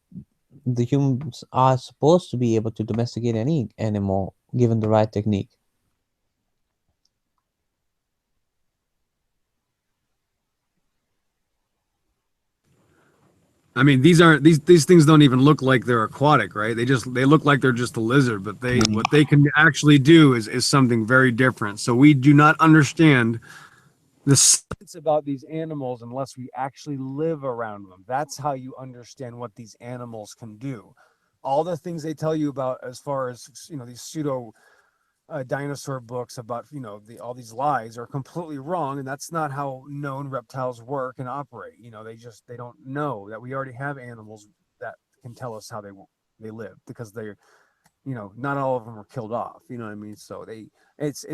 the humans are supposed to be able to domesticate any animal given the right technique. I mean, these things don't even look like they're aquatic, right? They look like they're just a lizard, but what they can actually do is something very different. So we do not understand the science about these animals unless we actually live around them. That's how you understand what these animals can do. All the things they tell you about as far as, you know, these pseudo dinosaur books about all these lies are completely wrong, and that's not how known reptiles work and operate. They don't know that we already have animals that can tell us how they live, because they're not all of them were killed off. You know what I mean? So it's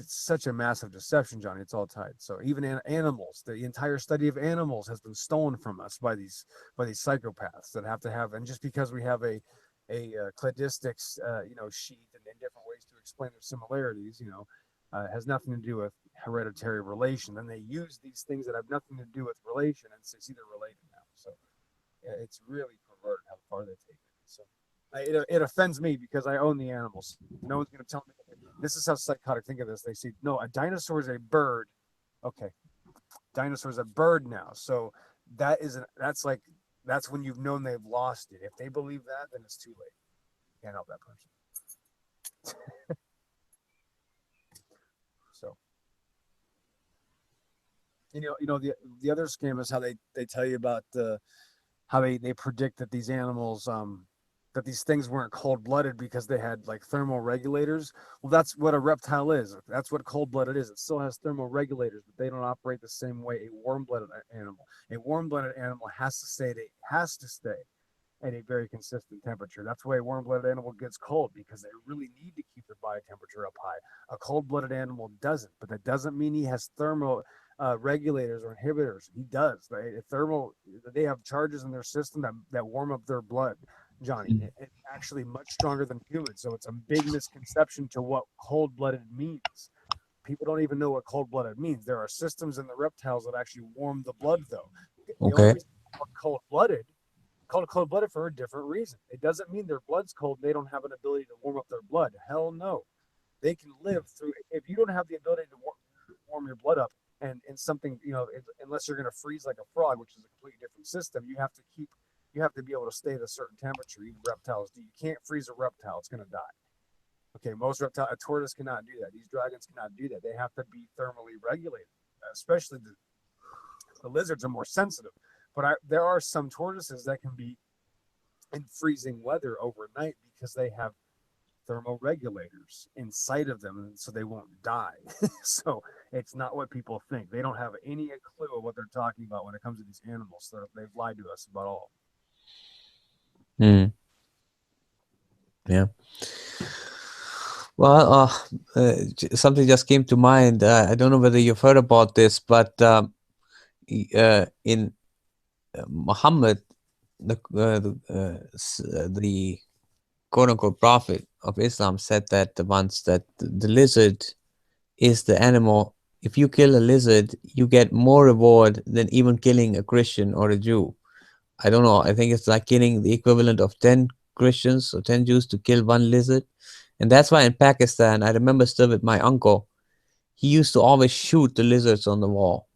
such a massive deception, Johnny. It's all tied. So even animals, the entire study of animals has been stolen from us by these psychopaths that have to have. And just because we have a cladistics sheet and different ways to explain their similarities, has nothing to do with hereditary relation. Then they use these things that have nothing to do with relation and say, see, they're related now. So yeah, it's really perverted how far they take it. So it offends me because I own the animals. No one's going to tell me. This is how psychotic think of this. They say, no, a dinosaur is a bird. Okay, dinosaur is a bird now. So that's when you've known they've lost it. If they believe that, then it's too late. Can't help that person. So the other scam is how they tell you about how they predict that these animals that these things weren't cold-blooded because they had like thermal regulators. Well, that's what a reptile is. That's what cold-blooded is. It still has thermal regulators, but they don't operate the same way a warm-blooded animal. A warm-blooded animal has to stay at a very consistent temperature. That's why a warm-blooded animal gets cold, because they really need to keep their body temperature up high. A cold-blooded animal doesn't, but that doesn't mean he has thermal regulators or inhibitors. He does. They have charges in their system that warm up their blood, Johnny. It's actually much stronger than humans. So it's a big misconception to what cold-blooded means. People don't even know what cold-blooded means. There are systems in the reptiles that actually warm the blood, though. The only Okay. reason cold-blooded called cold-blooded for a different reason. It doesn't mean their blood's cold. They don't have an ability to warm up their blood. Hell no. They can live through. If you don't have the ability to warm your blood up, and something, unless you're going to freeze like a frog, which is a completely different system, you have to be able to stay at a certain temperature. Even reptiles do. You can't freeze a reptile; it's going to die. Okay, a tortoise cannot do that. These dragons cannot do that. They have to be thermally regulated. Especially the lizards are more sensitive, but there are some tortoises that can be in freezing weather overnight because they have thermoregulators inside of them, and so they won't die. So it's not what people think. They don't have any clue of what they're talking about when it comes to these animals. They've lied to us about all. Mm, yeah. Well, something just came to mind. I don't know whether you've heard about this, but in Muhammad, the quote unquote prophet of Islam, said that once that the lizard is the animal. If you kill a lizard, you get more reward than even killing a Christian or a Jew. I don't know. I think it's like killing the equivalent of 10 Christians or 10 Jews to kill one lizard. And that's why in Pakistan, I remember still with my uncle, he used to always shoot the lizards on the wall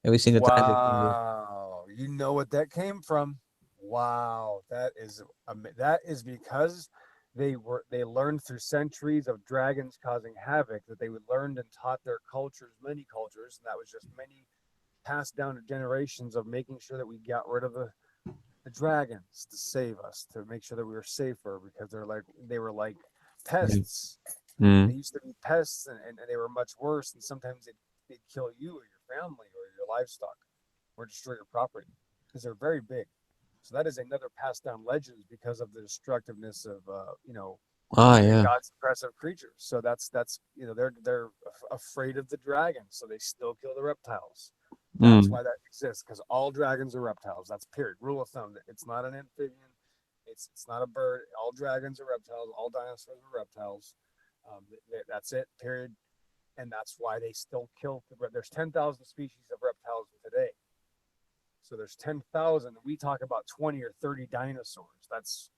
every single time they came near. Wow, you know what that came from? Wow, that is because they learned through centuries of dragons causing havoc, that they would learned and taught their cultures, many cultures, and that was just many passed down to generations of making sure that we got rid of the dragons to save us, to make sure that we were safer, because they were like Mm. pests. They Mm. used to be pests, and they were much worse, and sometimes they'd kill you or your family or your livestock or destroy your property because they're very big. So that is another passed down legend because of the destructiveness of Ah, yeah. God's oppressive creatures. So that's they're afraid of the dragons, so they still kill the reptiles. That's Mm. why that exists, because all dragons are reptiles. That's period. Rule of thumb. It's not an amphibian. It's not a bird. All dragons are reptiles. All dinosaurs are reptiles. That's it. Period. And that's why they still kill. There's 10,000 species of reptiles today. So there's 10,000. We talk about 20 or 30 dinosaurs. That's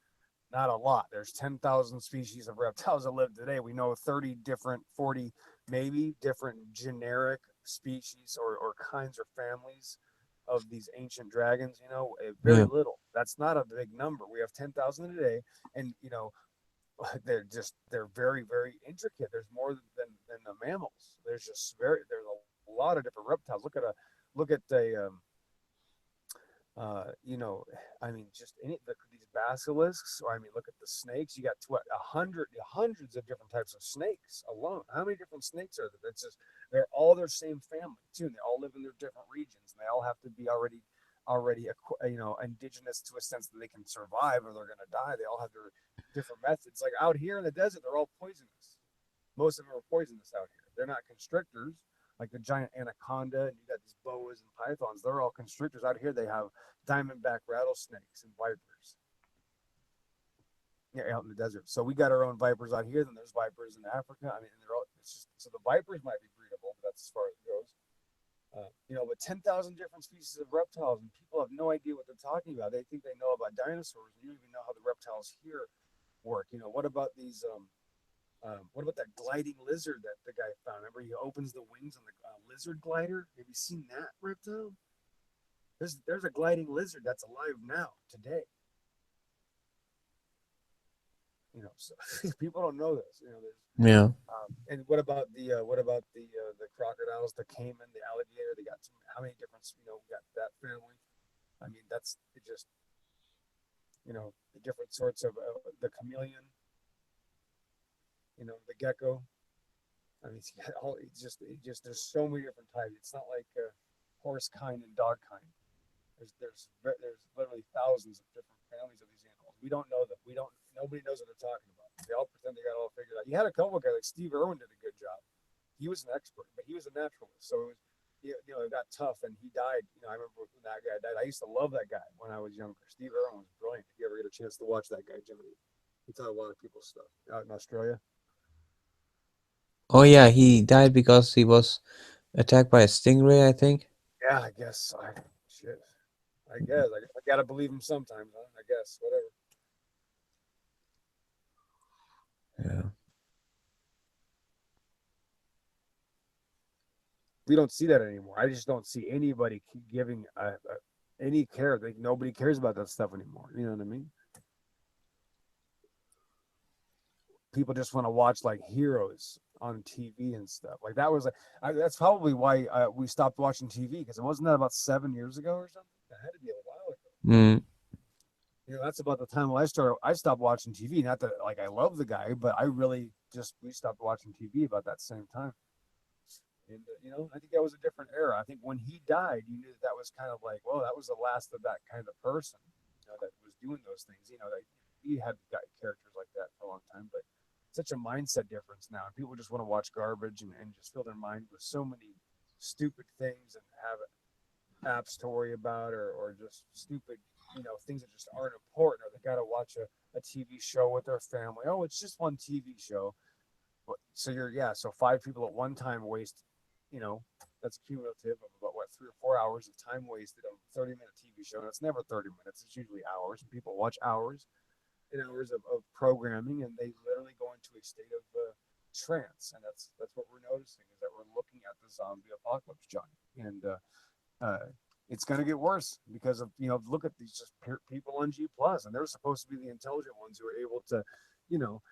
not a lot. There's 10,000 species of reptiles that live today. We know 30 different, 40 maybe different generic species or kinds or families of these ancient dragons, very Yeah. little. That's not a big number. We have 10,000 today, and they're very, very intricate. There's more than the mammals. There's a lot of different reptiles. Look at You know, I mean, just these basilisks, or I mean, look at the snakes. You got what, hundreds of different types of snakes alone. How many different snakes are there? It's just they're all their same family too, and they all live in their different regions, and they all have to be already indigenous to a sense that they can survive or they're going to die. They all have their different methods. Like out here in the desert, they're all poisonous. Most of them are poisonous out here. They're not constrictors like the giant anaconda, and you got these boas and pythons. They're all constrictors. Out here, they have diamondback rattlesnakes and vipers. Yeah, out in the desert. So we got our own vipers out here. Then there's vipers in Africa. I mean, they're all. It's just so the vipers might be breedable, but that's as far as it goes. But 10,000 different species of reptiles, and people have no idea what they're talking about. They think they know about dinosaurs, and you don't even know how the reptiles here work. What about these? What about that gliding lizard that the guy found? Remember, he opens the wings on the lizard glider. Have you seen that reptile? There's a gliding lizard that's alive now today. So people don't know this. Yeah. And what about the crocodiles, the caiman, the alligator? They got how many different? We got that family. I mean, that's it. Just the different sorts of the chameleon. The gecko. I mean, it's just there's so many different types. It's not like horse kind and dog kind. There's literally thousands of different families of these animals. We don't know them. Nobody knows what they're talking about. They all pretend they got it all figured out. You had a couple of guys like Steve Irwin did a good job. He was an expert, but he was a naturalist, so it got tough, and he died. I remember when that guy died. I used to love that guy when I was younger. Steve Irwin was brilliant. If you ever get a chance to watch that guy, Jimmy, he taught a lot of people stuff out in Australia. Oh yeah, he died because he was attacked by a stingray, I think. Yeah, I guess. Shit. I guess I gotta believe him sometimes. Huh? I guess whatever. Yeah. We don't see that anymore. I just don't see anybody giving any care. Like nobody cares about that stuff anymore. You know what I mean? People just want to watch like heroes on TV and stuff. Like that was that's probably why we stopped watching TV, because it wasn't that about 7 years ago or something. That had to be a while ago. Mm. That's about the time when I stopped watching TV. Not that like I love the guy, but I really just we stopped watching TV about that same time. And I think that was a different era. I think when he died, you knew that was kind of like, well, that was the last of that kind of person, that was doing those things. That he had got characters like that for a long time, but such a mindset difference now. And people just want to watch garbage and just fill their mind with so many stupid things and have apps to worry about, or just stupid, things that just aren't important, or they got to watch a TV show with their family. Oh, it's just one TV show. So so 5 people at one time waste, you know, that's cumulative of about what 3 or 4 hours of time wasted on a 30-minute TV show. And it's never 30 minutes; it's usually hours. And people watch hours and hours of programming, and they literally go into a state of trance. And that's what we're noticing, is that we're looking at the zombie apocalypse, John. And it's going to get worse because of look at these just people on G plus, and they're supposed to be the intelligent ones who are able to, you know,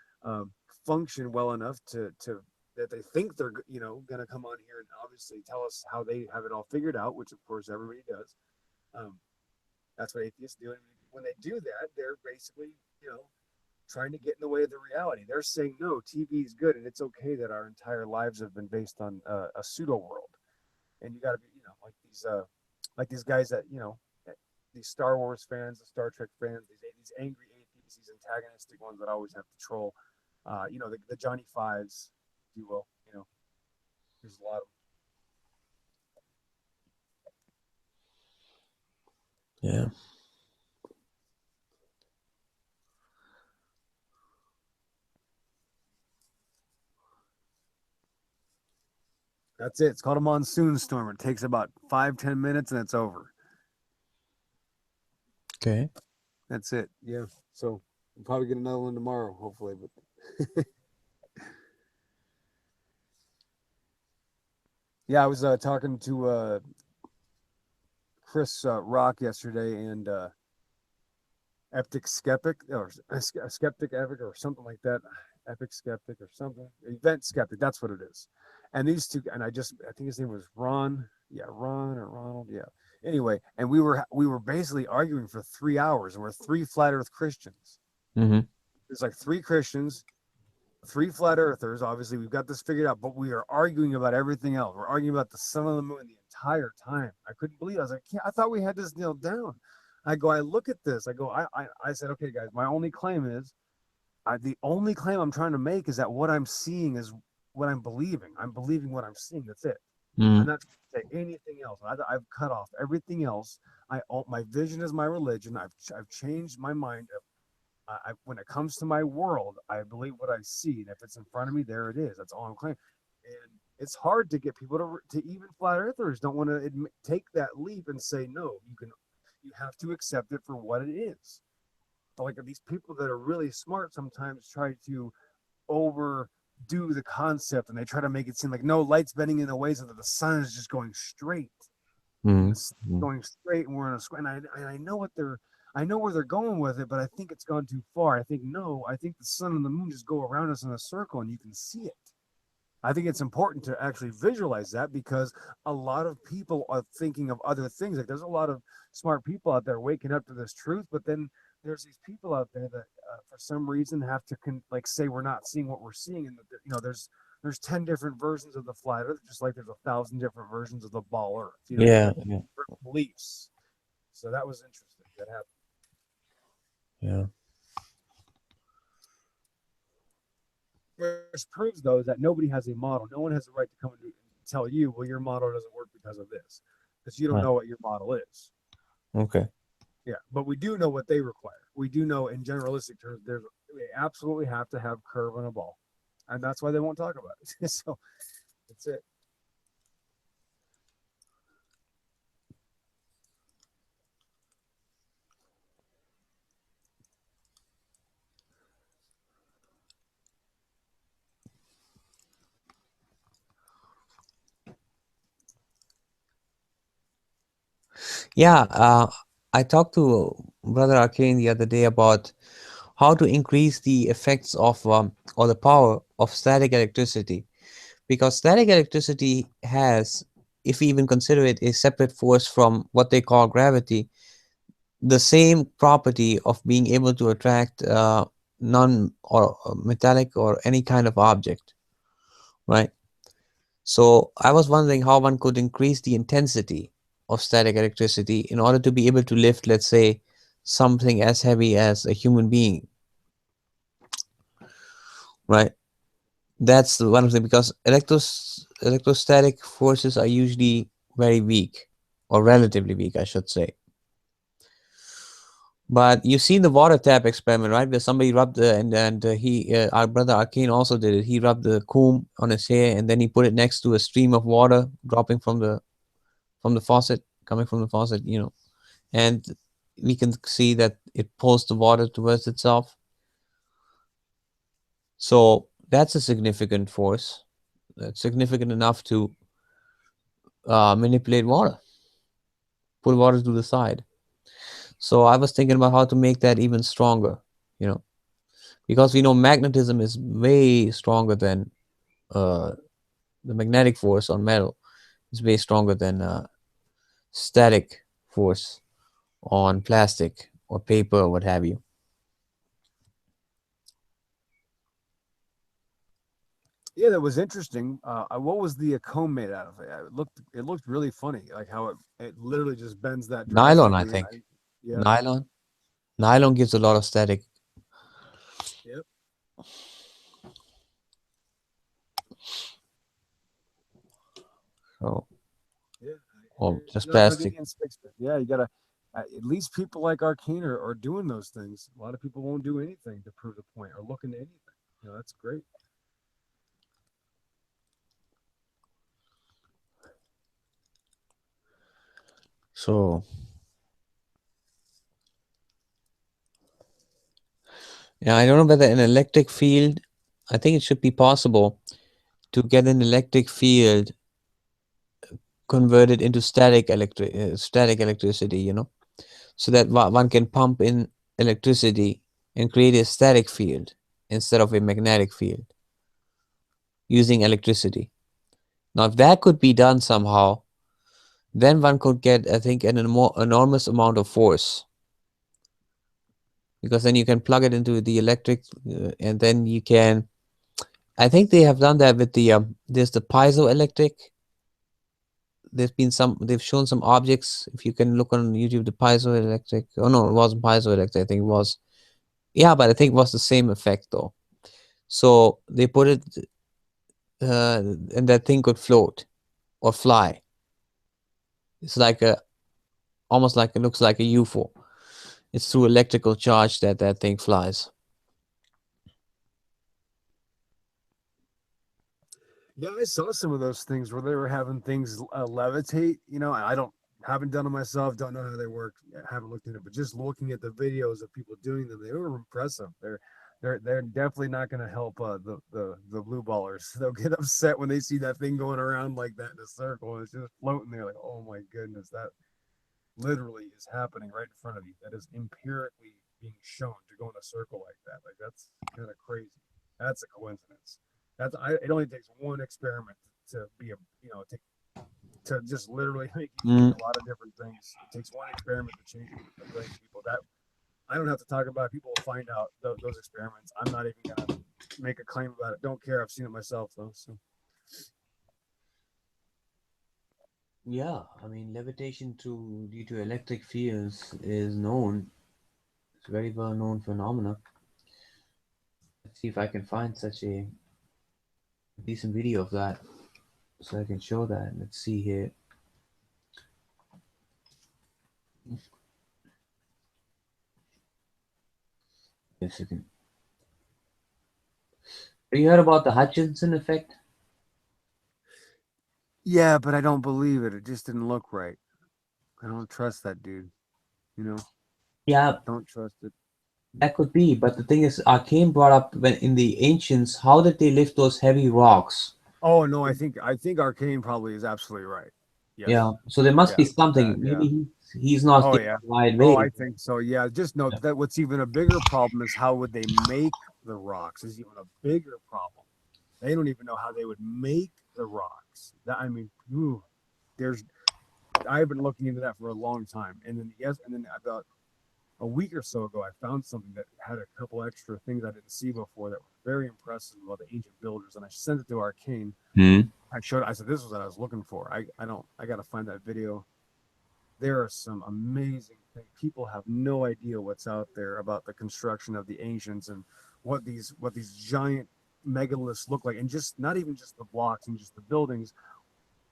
function well enough to that they think they're going to come on here and obviously tell us how they have it all figured out, which of course everybody does. Um, that's what atheists do, and when they do that, they're basically trying to get in the way of the reality. They're saying no, TV is good, and it's okay that our entire lives have been based on a pseudo world, and you got to be like these guys that these Star Wars fans, the Star Trek fans, these angry atheists, these antagonistic ones that always have to troll. The Johnny Fives, if you will. There's a lot of Yeah. That's it. It's called a monsoon storm. It takes about 5-10 minutes and it's over. Okay. That's it. Yeah. So we'll probably get another one tomorrow, hopefully. But yeah, I was talking to Chris Rock yesterday, and Epic Skeptic or Skeptic Epic or something like that. Epic Skeptic or something. Event Skeptic. That's what it is. And these two, and I think his name was Ron. Yeah, Ron or Ronald. Yeah. Anyway, and we were basically arguing for 3 hours, and we're three flat Earth Christians. Mm-hmm. There's like three Christians, three flat earthers. Obviously, we've got this figured out, but we are arguing about everything else. We're arguing about the sun and the moon the entire time. I couldn't believe it. I was like, I thought we had this nailed down. I look at this. I said, okay, guys, my only claim is, the only claim I'm trying to make is that what I'm seeing is what I'm believing. I'm believing what I'm seeing. That's it. I'm Mm-hmm. not trying to say anything else. I've cut off everything else. My vision is my religion. I've changed my mind. When it comes to my world, I believe what I see, and if it's in front of me, there it is. That's all I'm claiming. And it's hard to get people to even flat earthers don't want to take that leap and say no. You have to accept it for what it is. But like these people that are really smart sometimes try to overdo the concept, and they try to make it seem like no, light's bending in a way so that the sun is just going straight, and the sun's Mm-hmm. going straight, and we're in a square. And I know I know where they're going with it, but I think it's gone too far. I think no, I think the sun and the moon just go around us in a circle, and you can see it. I think it's important to actually visualize that, because a lot of people are thinking of other things. Like there's a lot of smart people out there waking up to this truth, but then there's these people out there that, for some reason, have to like say we're not seeing what we're seeing, and there's 10 different versions of the flat Earth, just like there's 1,000 different versions of the ball Earth. You Yeah, got yeah, different beliefs. So that was interesting. That happened. yeah. Which proves, though, that nobody has a model. No one has the right to come and tell you, well, your model doesn't work because of this, because you don't Right. know what your model is. Okay. Yeah, but we do know what they require. We do know in generalistic terms, they absolutely have to have curve on a ball, and that's why they won't talk about it. So that's it. Yeah. I talked to Brother Arcane the other day about how to increase the effects of or the power of static electricity, because static electricity has, if we even consider it a separate force from what they call gravity, the same property of being able to attract non or metallic or any kind of object, right? So I was wondering how one could increase the intensity of static electricity in order to be able to lift, let's say, something as heavy as a human being, right? That's one of the, because electrostatic forces are usually very weak, or relatively weak, I should say. But you see the water tap experiment, right? Where somebody rubbed the and he our brother Arcane also did it. He rubbed the comb on his hair, and then he put it next to a stream of water dropping from the faucet, coming from the faucet, and we can see that it pulls the water towards itself. So that's a significant force. That's significant enough to manipulate water, pull water to the side. So I was thinking about how to make that even stronger, you know, because we know magnetism is way stronger than uh, the magnetic force on metal is way stronger than static force on plastic or paper or what have you. Yeah, that was interesting. What was the comb made out of? It looked really funny, like how it literally just bends that Nylon, I drastically. And think. yeah, Nylon. Nylon gives a lot of static. yep, So, yeah. or There's just no good plastic. against fix it. Yeah, you gotta. At least people like Arcane are doing those things. A lot of people won't do anything to prove the point or look into anything. That's great. So, yeah, I don't know whether an electric field, I think it should be possible to get an electric field converted into static electricity, so that one can pump in electricity and create a static field instead of a magnetic field using electricity. Now, if that could be done somehow, then one could get, I think, an enormous amount of force, because then you can plug it into the electric, and then you can. I think they have done that with the there's the piezoelectric. There's been some. They've shown some objects. If you can look on YouTube, the piezoelectric. Oh no, it wasn't piezoelectric. I think it was. Yeah, but I think it was the same effect though. So they put it, and that thing could float or fly. It's like a almost like it looks like a UFO. It's through electrical charge that that thing flies. Yeah, I saw some of those things where they were having things levitate. You know, I don't haven't done it myself, don't know how they work, haven't looked at it, but just looking at the videos of people doing them, they were impressive. They're definitely not going to help the blue ballers. They'll get upset when they see that thing going around like that in a circle. It's just floating there, like, oh my goodness, that literally is happening right in front of you. That is empirically being shown to go in a circle like that. Like that's kind of crazy. That's a coincidence. It only takes one experiment to be a to just literally make you think Mm. a lot of different things. It takes one experiment to change a billion people. That I don't have to talk about. People will find out those experiments. I'm not even gonna make a claim about it. Don't care. I've seen it myself though. So Yeah, I mean levitation through due to electric fields is known. It's a very well known phenomena. Let's see if I can find such a decent video of that so I can show that. Let's see here. Yes, I can. Have you heard about the Hutchinson effect? yeah, but I don't believe it. It just didn't look right. I don't trust that dude. You know, Yeah, don't trust it. that could be. But the thing is, Arcane brought up when in the ancients, how did they lift those heavy rocks? Oh no, I think Arcane probably is absolutely right. Yeah, Yes. so there must Yeah. be something. Yeah. Maybe he's not Oh thinking yeah. the right Oh, way. I think so. Yeah. Just know Yeah. that what's even a bigger problem is how would they make the rocks is even a bigger problem. They don't even know how they would make the rocks. That I mean, ooh, there's I've been looking into that for a long time. And then about a week or so ago, I found something that had a couple extra things I didn't see before that were very impressive about the ancient builders. And I sent it to Arcane. Hmm. I said this was what I was looking for. I don't I gotta find that video. There are some amazing things. People have no idea what's out there about the construction of the ancients and what these giant megaliths look like, and just not even just the blocks and just the buildings.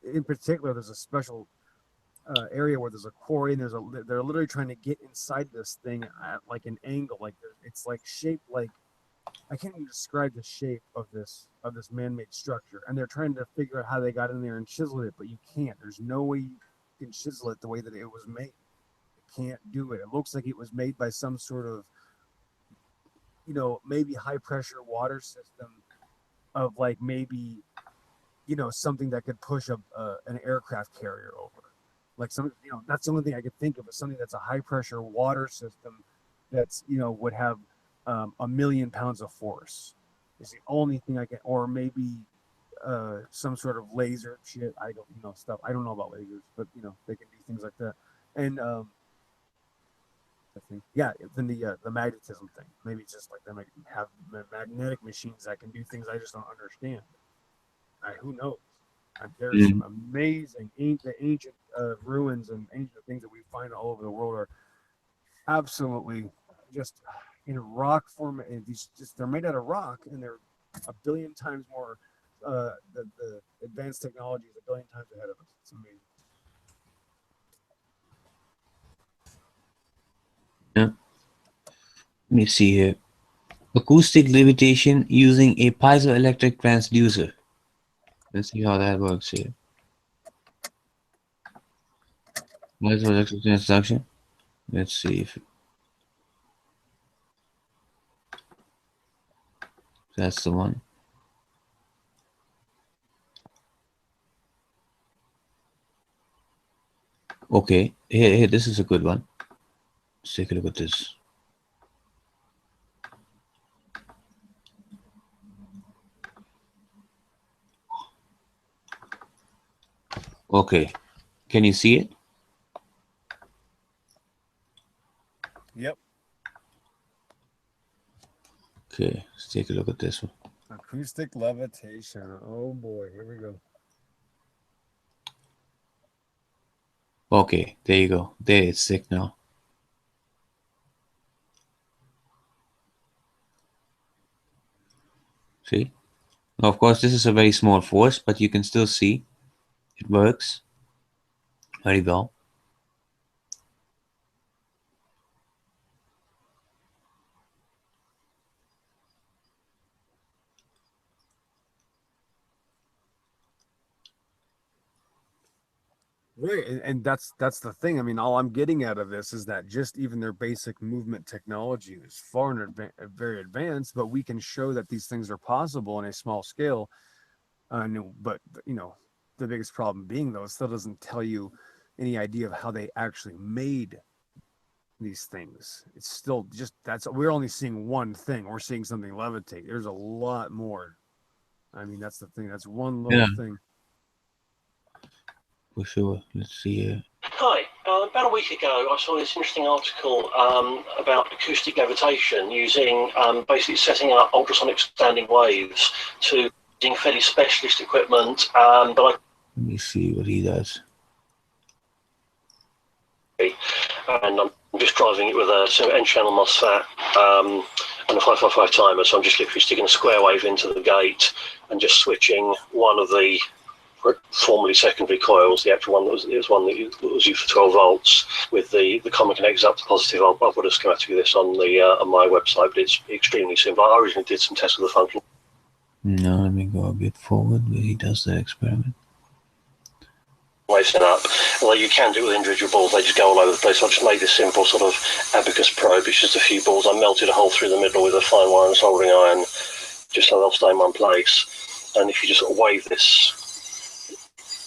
In particular, there's a special area where there's a quarry, and they're literally trying to get inside this thing at like an angle, like it's like shaped like I can't even describe the shape of this man-made structure, and they're trying to figure out how they got in there and chiseled it, but you can't. There's no way you can chisel it the way that it was made. You can't do it. It looks like it was made by some sort of maybe high pressure water system of like maybe something that could push an aircraft carrier over. Like that's the only thing I could think of is something that's a high pressure water system that's would have a million pounds of force. Is the only thing I can, or maybe some sort of laser shit. I don't stuff. I don't know about lasers, but they can do things like that. And I think then the magnetism thing. Maybe it's just like they might have magnetic machines that can do things I just don't understand. Who knows? There's Hmm. some amazing ancient ruins and ancient things that we find all over the world are absolutely just in rock form. And they're made out of rock, and they're a billion times more. The advanced technology is a billion times ahead of us. It's amazing. Yeah. Let me see here. Acoustic levitation using a piezoelectric transducer. Let's see how that works here. Piezoelectric transduction. Let's see if that's the one. Okay, here, this is a good one. Let's take a look at this. Okay, Can you see it? Yep. Okay, let's take a look at this one. Acoustic levitation. Oh boy, here we go. Okay, there you go. There, it's sick now. See? Now, of course, this is a very small force, but you can still see it works very well. Right, and that's the thing. I mean, all I'm getting out of this is that just even their basic movement technology is far in very advanced, but we can show that these things are possible on a small scale. But the biggest problem being though, it still doesn't tell you any idea of how they actually made these things. It's still just we're only seeing one thing. We're seeing something levitate. There's a lot more. I mean, that's the thing. That's one little Yeah, thing. for sure. Let's see here. Hi. About a week ago, I saw this interesting article about acoustic levitation using basically setting up ultrasonic standing waves to using fairly specialist equipment. But Let me see what he does. and I'm just driving it with a N-channel MOSFET and a 555 timer. So I'm just literally sticking a square wave into the gate and just switching one of the formerly secondary coils, the actual one that was used for 12 volts, with the common connectors up to positive. I'll put a schematic of this on my website, but it's extremely simple. I originally did some tests of the function. No, let me go a bit forward where he does that experiment. Set up, although you can do it with individual balls, they just go all over the place. So I just made this simple sort of abacus probe. It's just a few balls. I melted a hole through the middle with a fine wire and soldering iron, just so they'll stay in one place. And if you just sort of wave this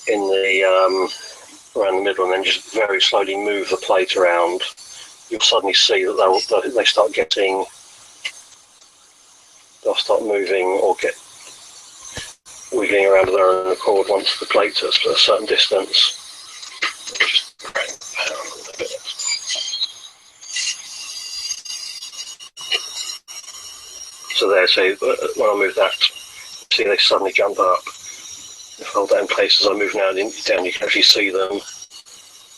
in the around the middle and then just very slowly move the plate around, you'll suddenly see that they'll start moving or get wiggling around of their own accord once the plate's at a certain distance. Just crank the power a bit. So there, so when I move that, see they suddenly jump up. If I hold that in place as I move now down, you can actually see them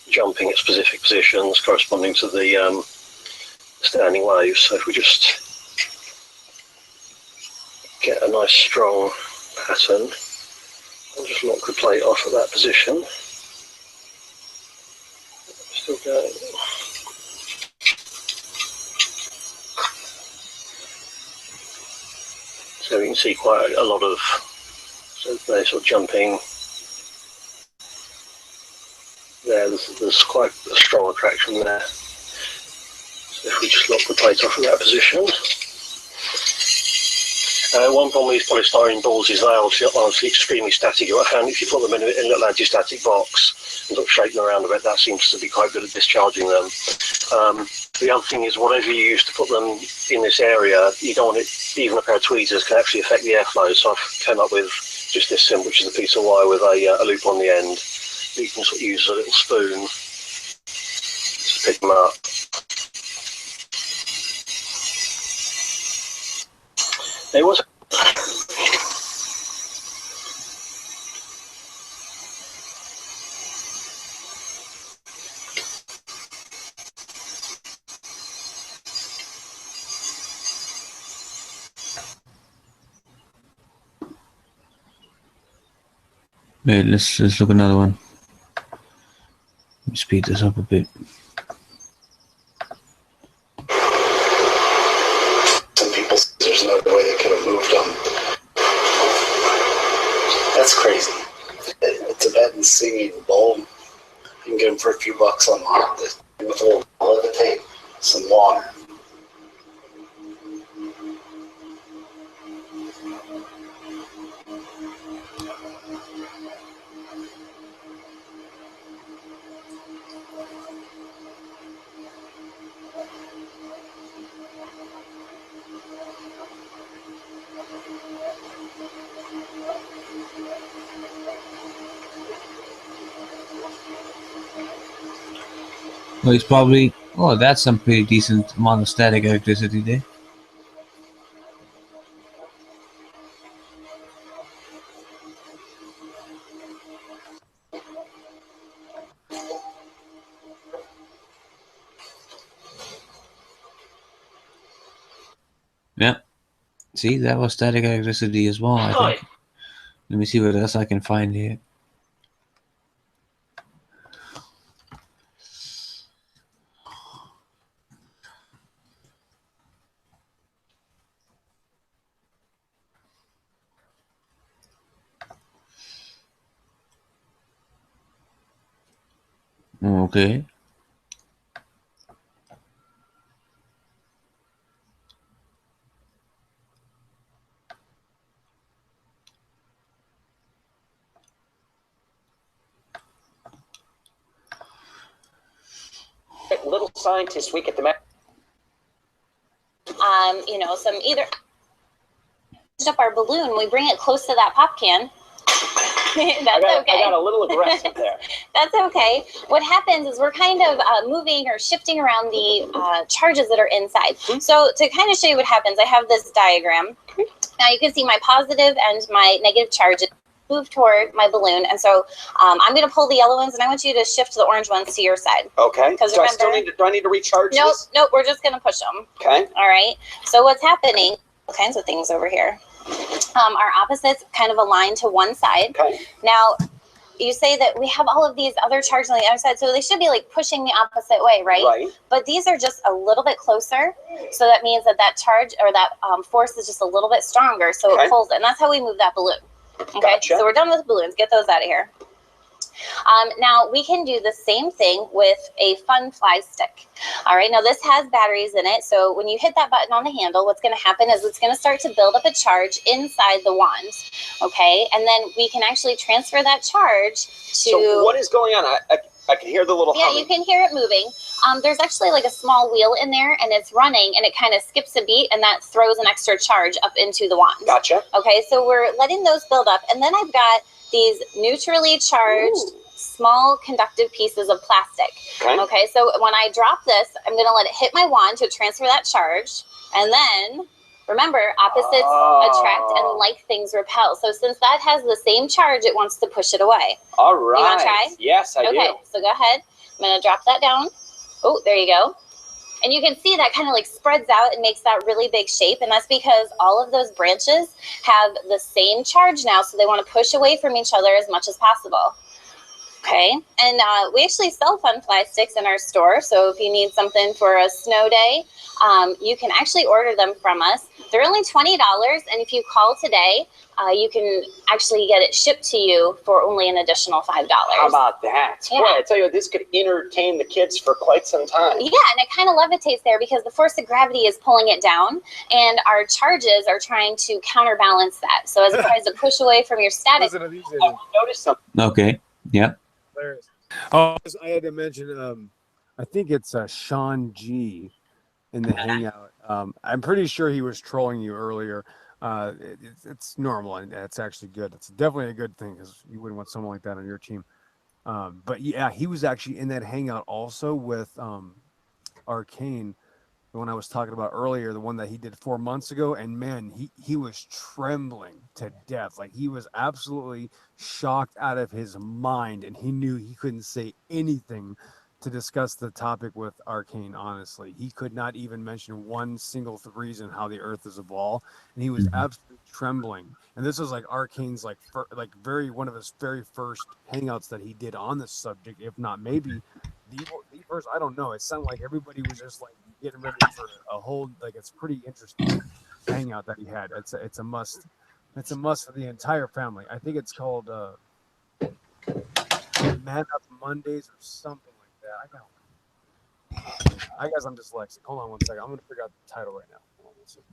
jumping at specific positions corresponding to the standing waves. So if we just get a nice strong pattern, I'll just lock the plate off at that position. Still going. So you can see quite a lot of, so they're sort of jumping there. There's quite a strong attraction there. So if we just lock the plate off at that position. One problem with these polystyrene balls is they are obviously extremely static. I found if you put them in a little anti-static box and sort of shake them around a bit, that seems to be quite good at discharging them. The other thing is whatever you use to put them in this area, you don't want it, even a pair of tweezers can actually affect the airflow. So I've come up with just this simple, which is a piece of wire with a loop on the end. You can sort of use a little spoon to pick them up. There was Wait, let's look another one. Let me speed this up a bit. Some people say there's no way they could have moved them. That's crazy. A Tibetan singing bowl, you can get them for a few bucks online. With a little levitate, some water. Well, it's probably, oh, that's some pretty decent amount of static electricity there. Yeah. See, that was static electricity as well, I think. Let me see what else I can find here. Okay. Little scientist week at the some either up our balloon, we bring it close to that pop can. That's okay. I got a little aggressive there. That's okay. What happens is we're kind of moving or shifting around the charges that are inside. So to kind of show you what happens, I have this diagram. Now you can see my positive and my negative charge move toward my balloon, and so I'm going to pull the yellow ones, and I want you to shift the orange ones to your side. Okay. Because do I need to recharge Nope, this? nope. We're just going to push them. Okay. All right. So what's happening? All kinds of things over here. Our opposites kind of align to one side. Okay. Now, you say that we have all of these other charges on the other side, so they should be like pushing the opposite way, right? Right. But these are just a little bit closer, so that means that that charge or that force is just a little bit stronger, so it pulls it, and that's how we move that balloon. Okay, Gotcha. so we're done with balloons. Get those out of here. Now we can do the same thing with a fun fly stick. All right, now this has batteries in it, so when you hit that button on the handle, what's going to happen is it's going to start to build up a charge inside the wand. Okay, and then we can actually transfer that charge to. So what is going on? I can hear the little humming. You can hear it moving. There's actually like a small wheel in there, and it's running, and it kind of skips a beat, and that throws an extra charge up into the wand. Gotcha. Okay, so we're letting those build up, and then I've got these neutrally charged small conductive pieces of plastic. Okay, so when I drop this, I'm going to let it hit my wand to transfer that charge, and then remember, opposites attract and like things repel. So since that has the same charge, it wants to push it away. All right. You want to try? Yes, I do. Okay, so go ahead. I'm going to drop that down. Oh, there you go. And you can see that kind of like spreads out and makes that really big shape. And that's because all of those branches have the same charge now. So they want to push away from each other as much as possible. Okay, and we actually sell fun fly sticks in our store. So if you need something for a snow day, you can actually order them from us. They're only $20, and if you call today, you can actually get it shipped to you for only an additional $5. How about that? Yeah. Boy, I tell you what, this could entertain the kids for quite some time. Yeah, and it kind of levitates there because the force of gravity is pulling it down, and our charges are trying to counterbalance that. So as it tries to push away from your static. Notice something. Okay. Yeah. Oh, I had to mention. I think it's Sean G in the Hangout. I'm pretty sure he was trolling you earlier. It's normal, and it's actually good. It's definitely a good thing because you wouldn't want someone like that on your team. But yeah, he was actually in that Hangout also with Arcane, the one I was talking about earlier, the one that he did 4 months ago, and man, he was trembling to death. Like he was absolutely shocked out of his mind, and he knew he couldn't say anything to discuss the topic with Arcane. Honestly, he could not even mention one single reason how the Earth is a ball, and he was absolutely trembling. And this was like Arcane's one of his very first hangouts that he did on this subject, if not maybe the first. I don't know. It sounded like everybody was just like getting ready for a whole, like, it's pretty interesting hangout that he had. It's a must. It's a must for the entire family. I think it's called Man Up Mondays or something like that. I guess I'm dyslexic. Hold on one second. I'm gonna figure out the title right now. Hold on one second.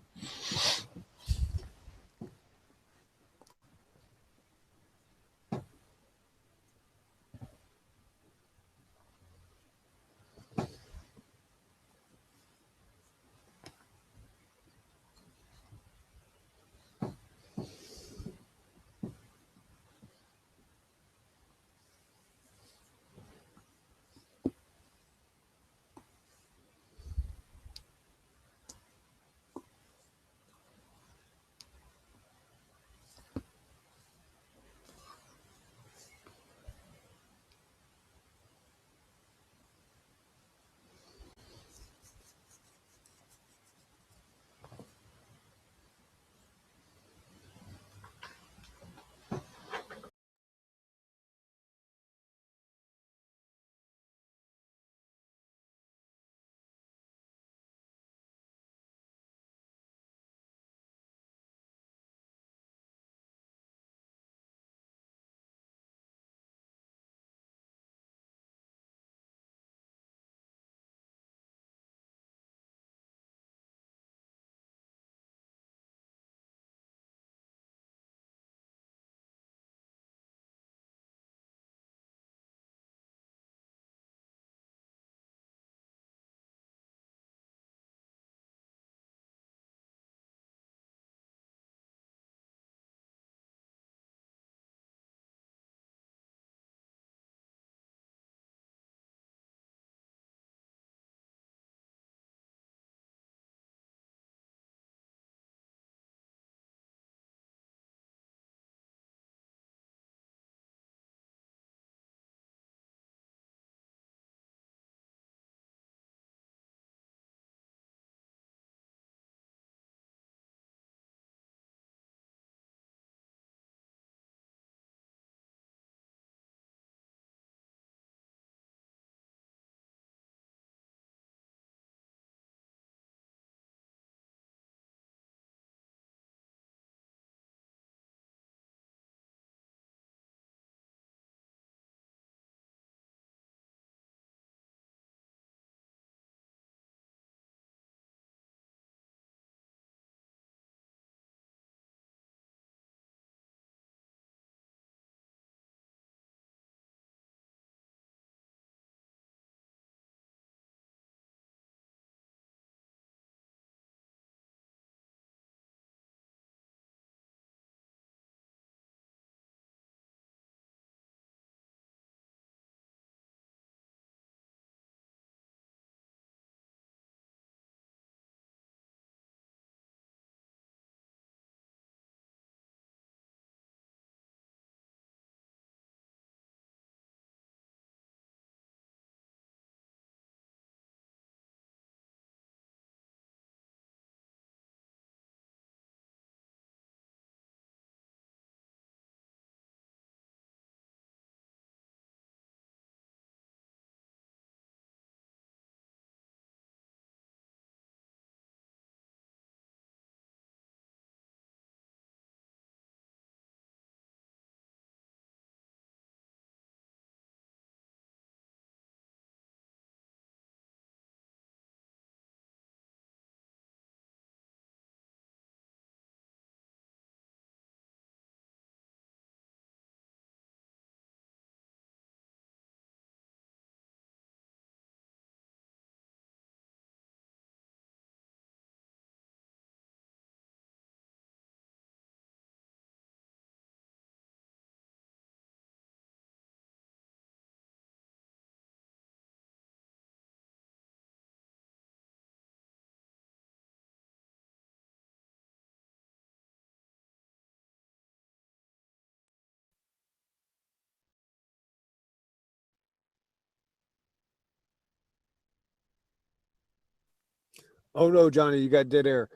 Oh no, Johnny, you got dead air.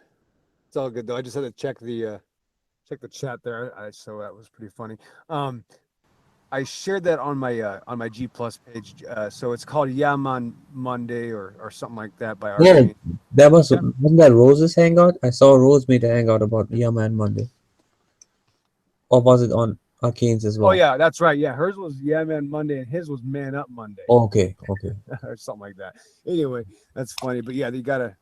It's all good though. I just had to check the chat there. So that was pretty funny. I shared that on my G Plus page. So it's called Yaman Monday or something like that by Yeah, Arcane. that wasn't that Rose's hangout? I saw Rose made a hangout about Yeah Man Monday. Or was it on Arcane's as Oh well? yeah, that's right. Yeah, hers was Yeah Man Monday and his was Man Up Monday Okay. or something like that. Anyway, that's funny. But yeah, you gotta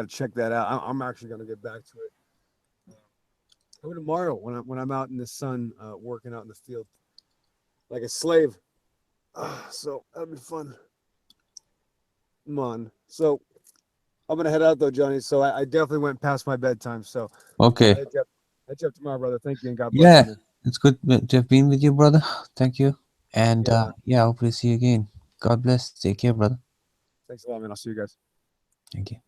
check that out. I'm actually gonna get back to it. Maybe tomorrow when I'm out in the sun, working out in the field like a slave. So that'll be fun. Come on. So I'm gonna head out though, Johnny. So I definitely went past my bedtime. So Okay. hit you up tomorrow, brother. Thank you and God bless Yeah, you, man. it's good to have been with you, brother. Thank you. And Yeah. yeah, hopefully see you again. God bless. Take care, brother. Thanks a lot, man. I'll see you guys. Thank you.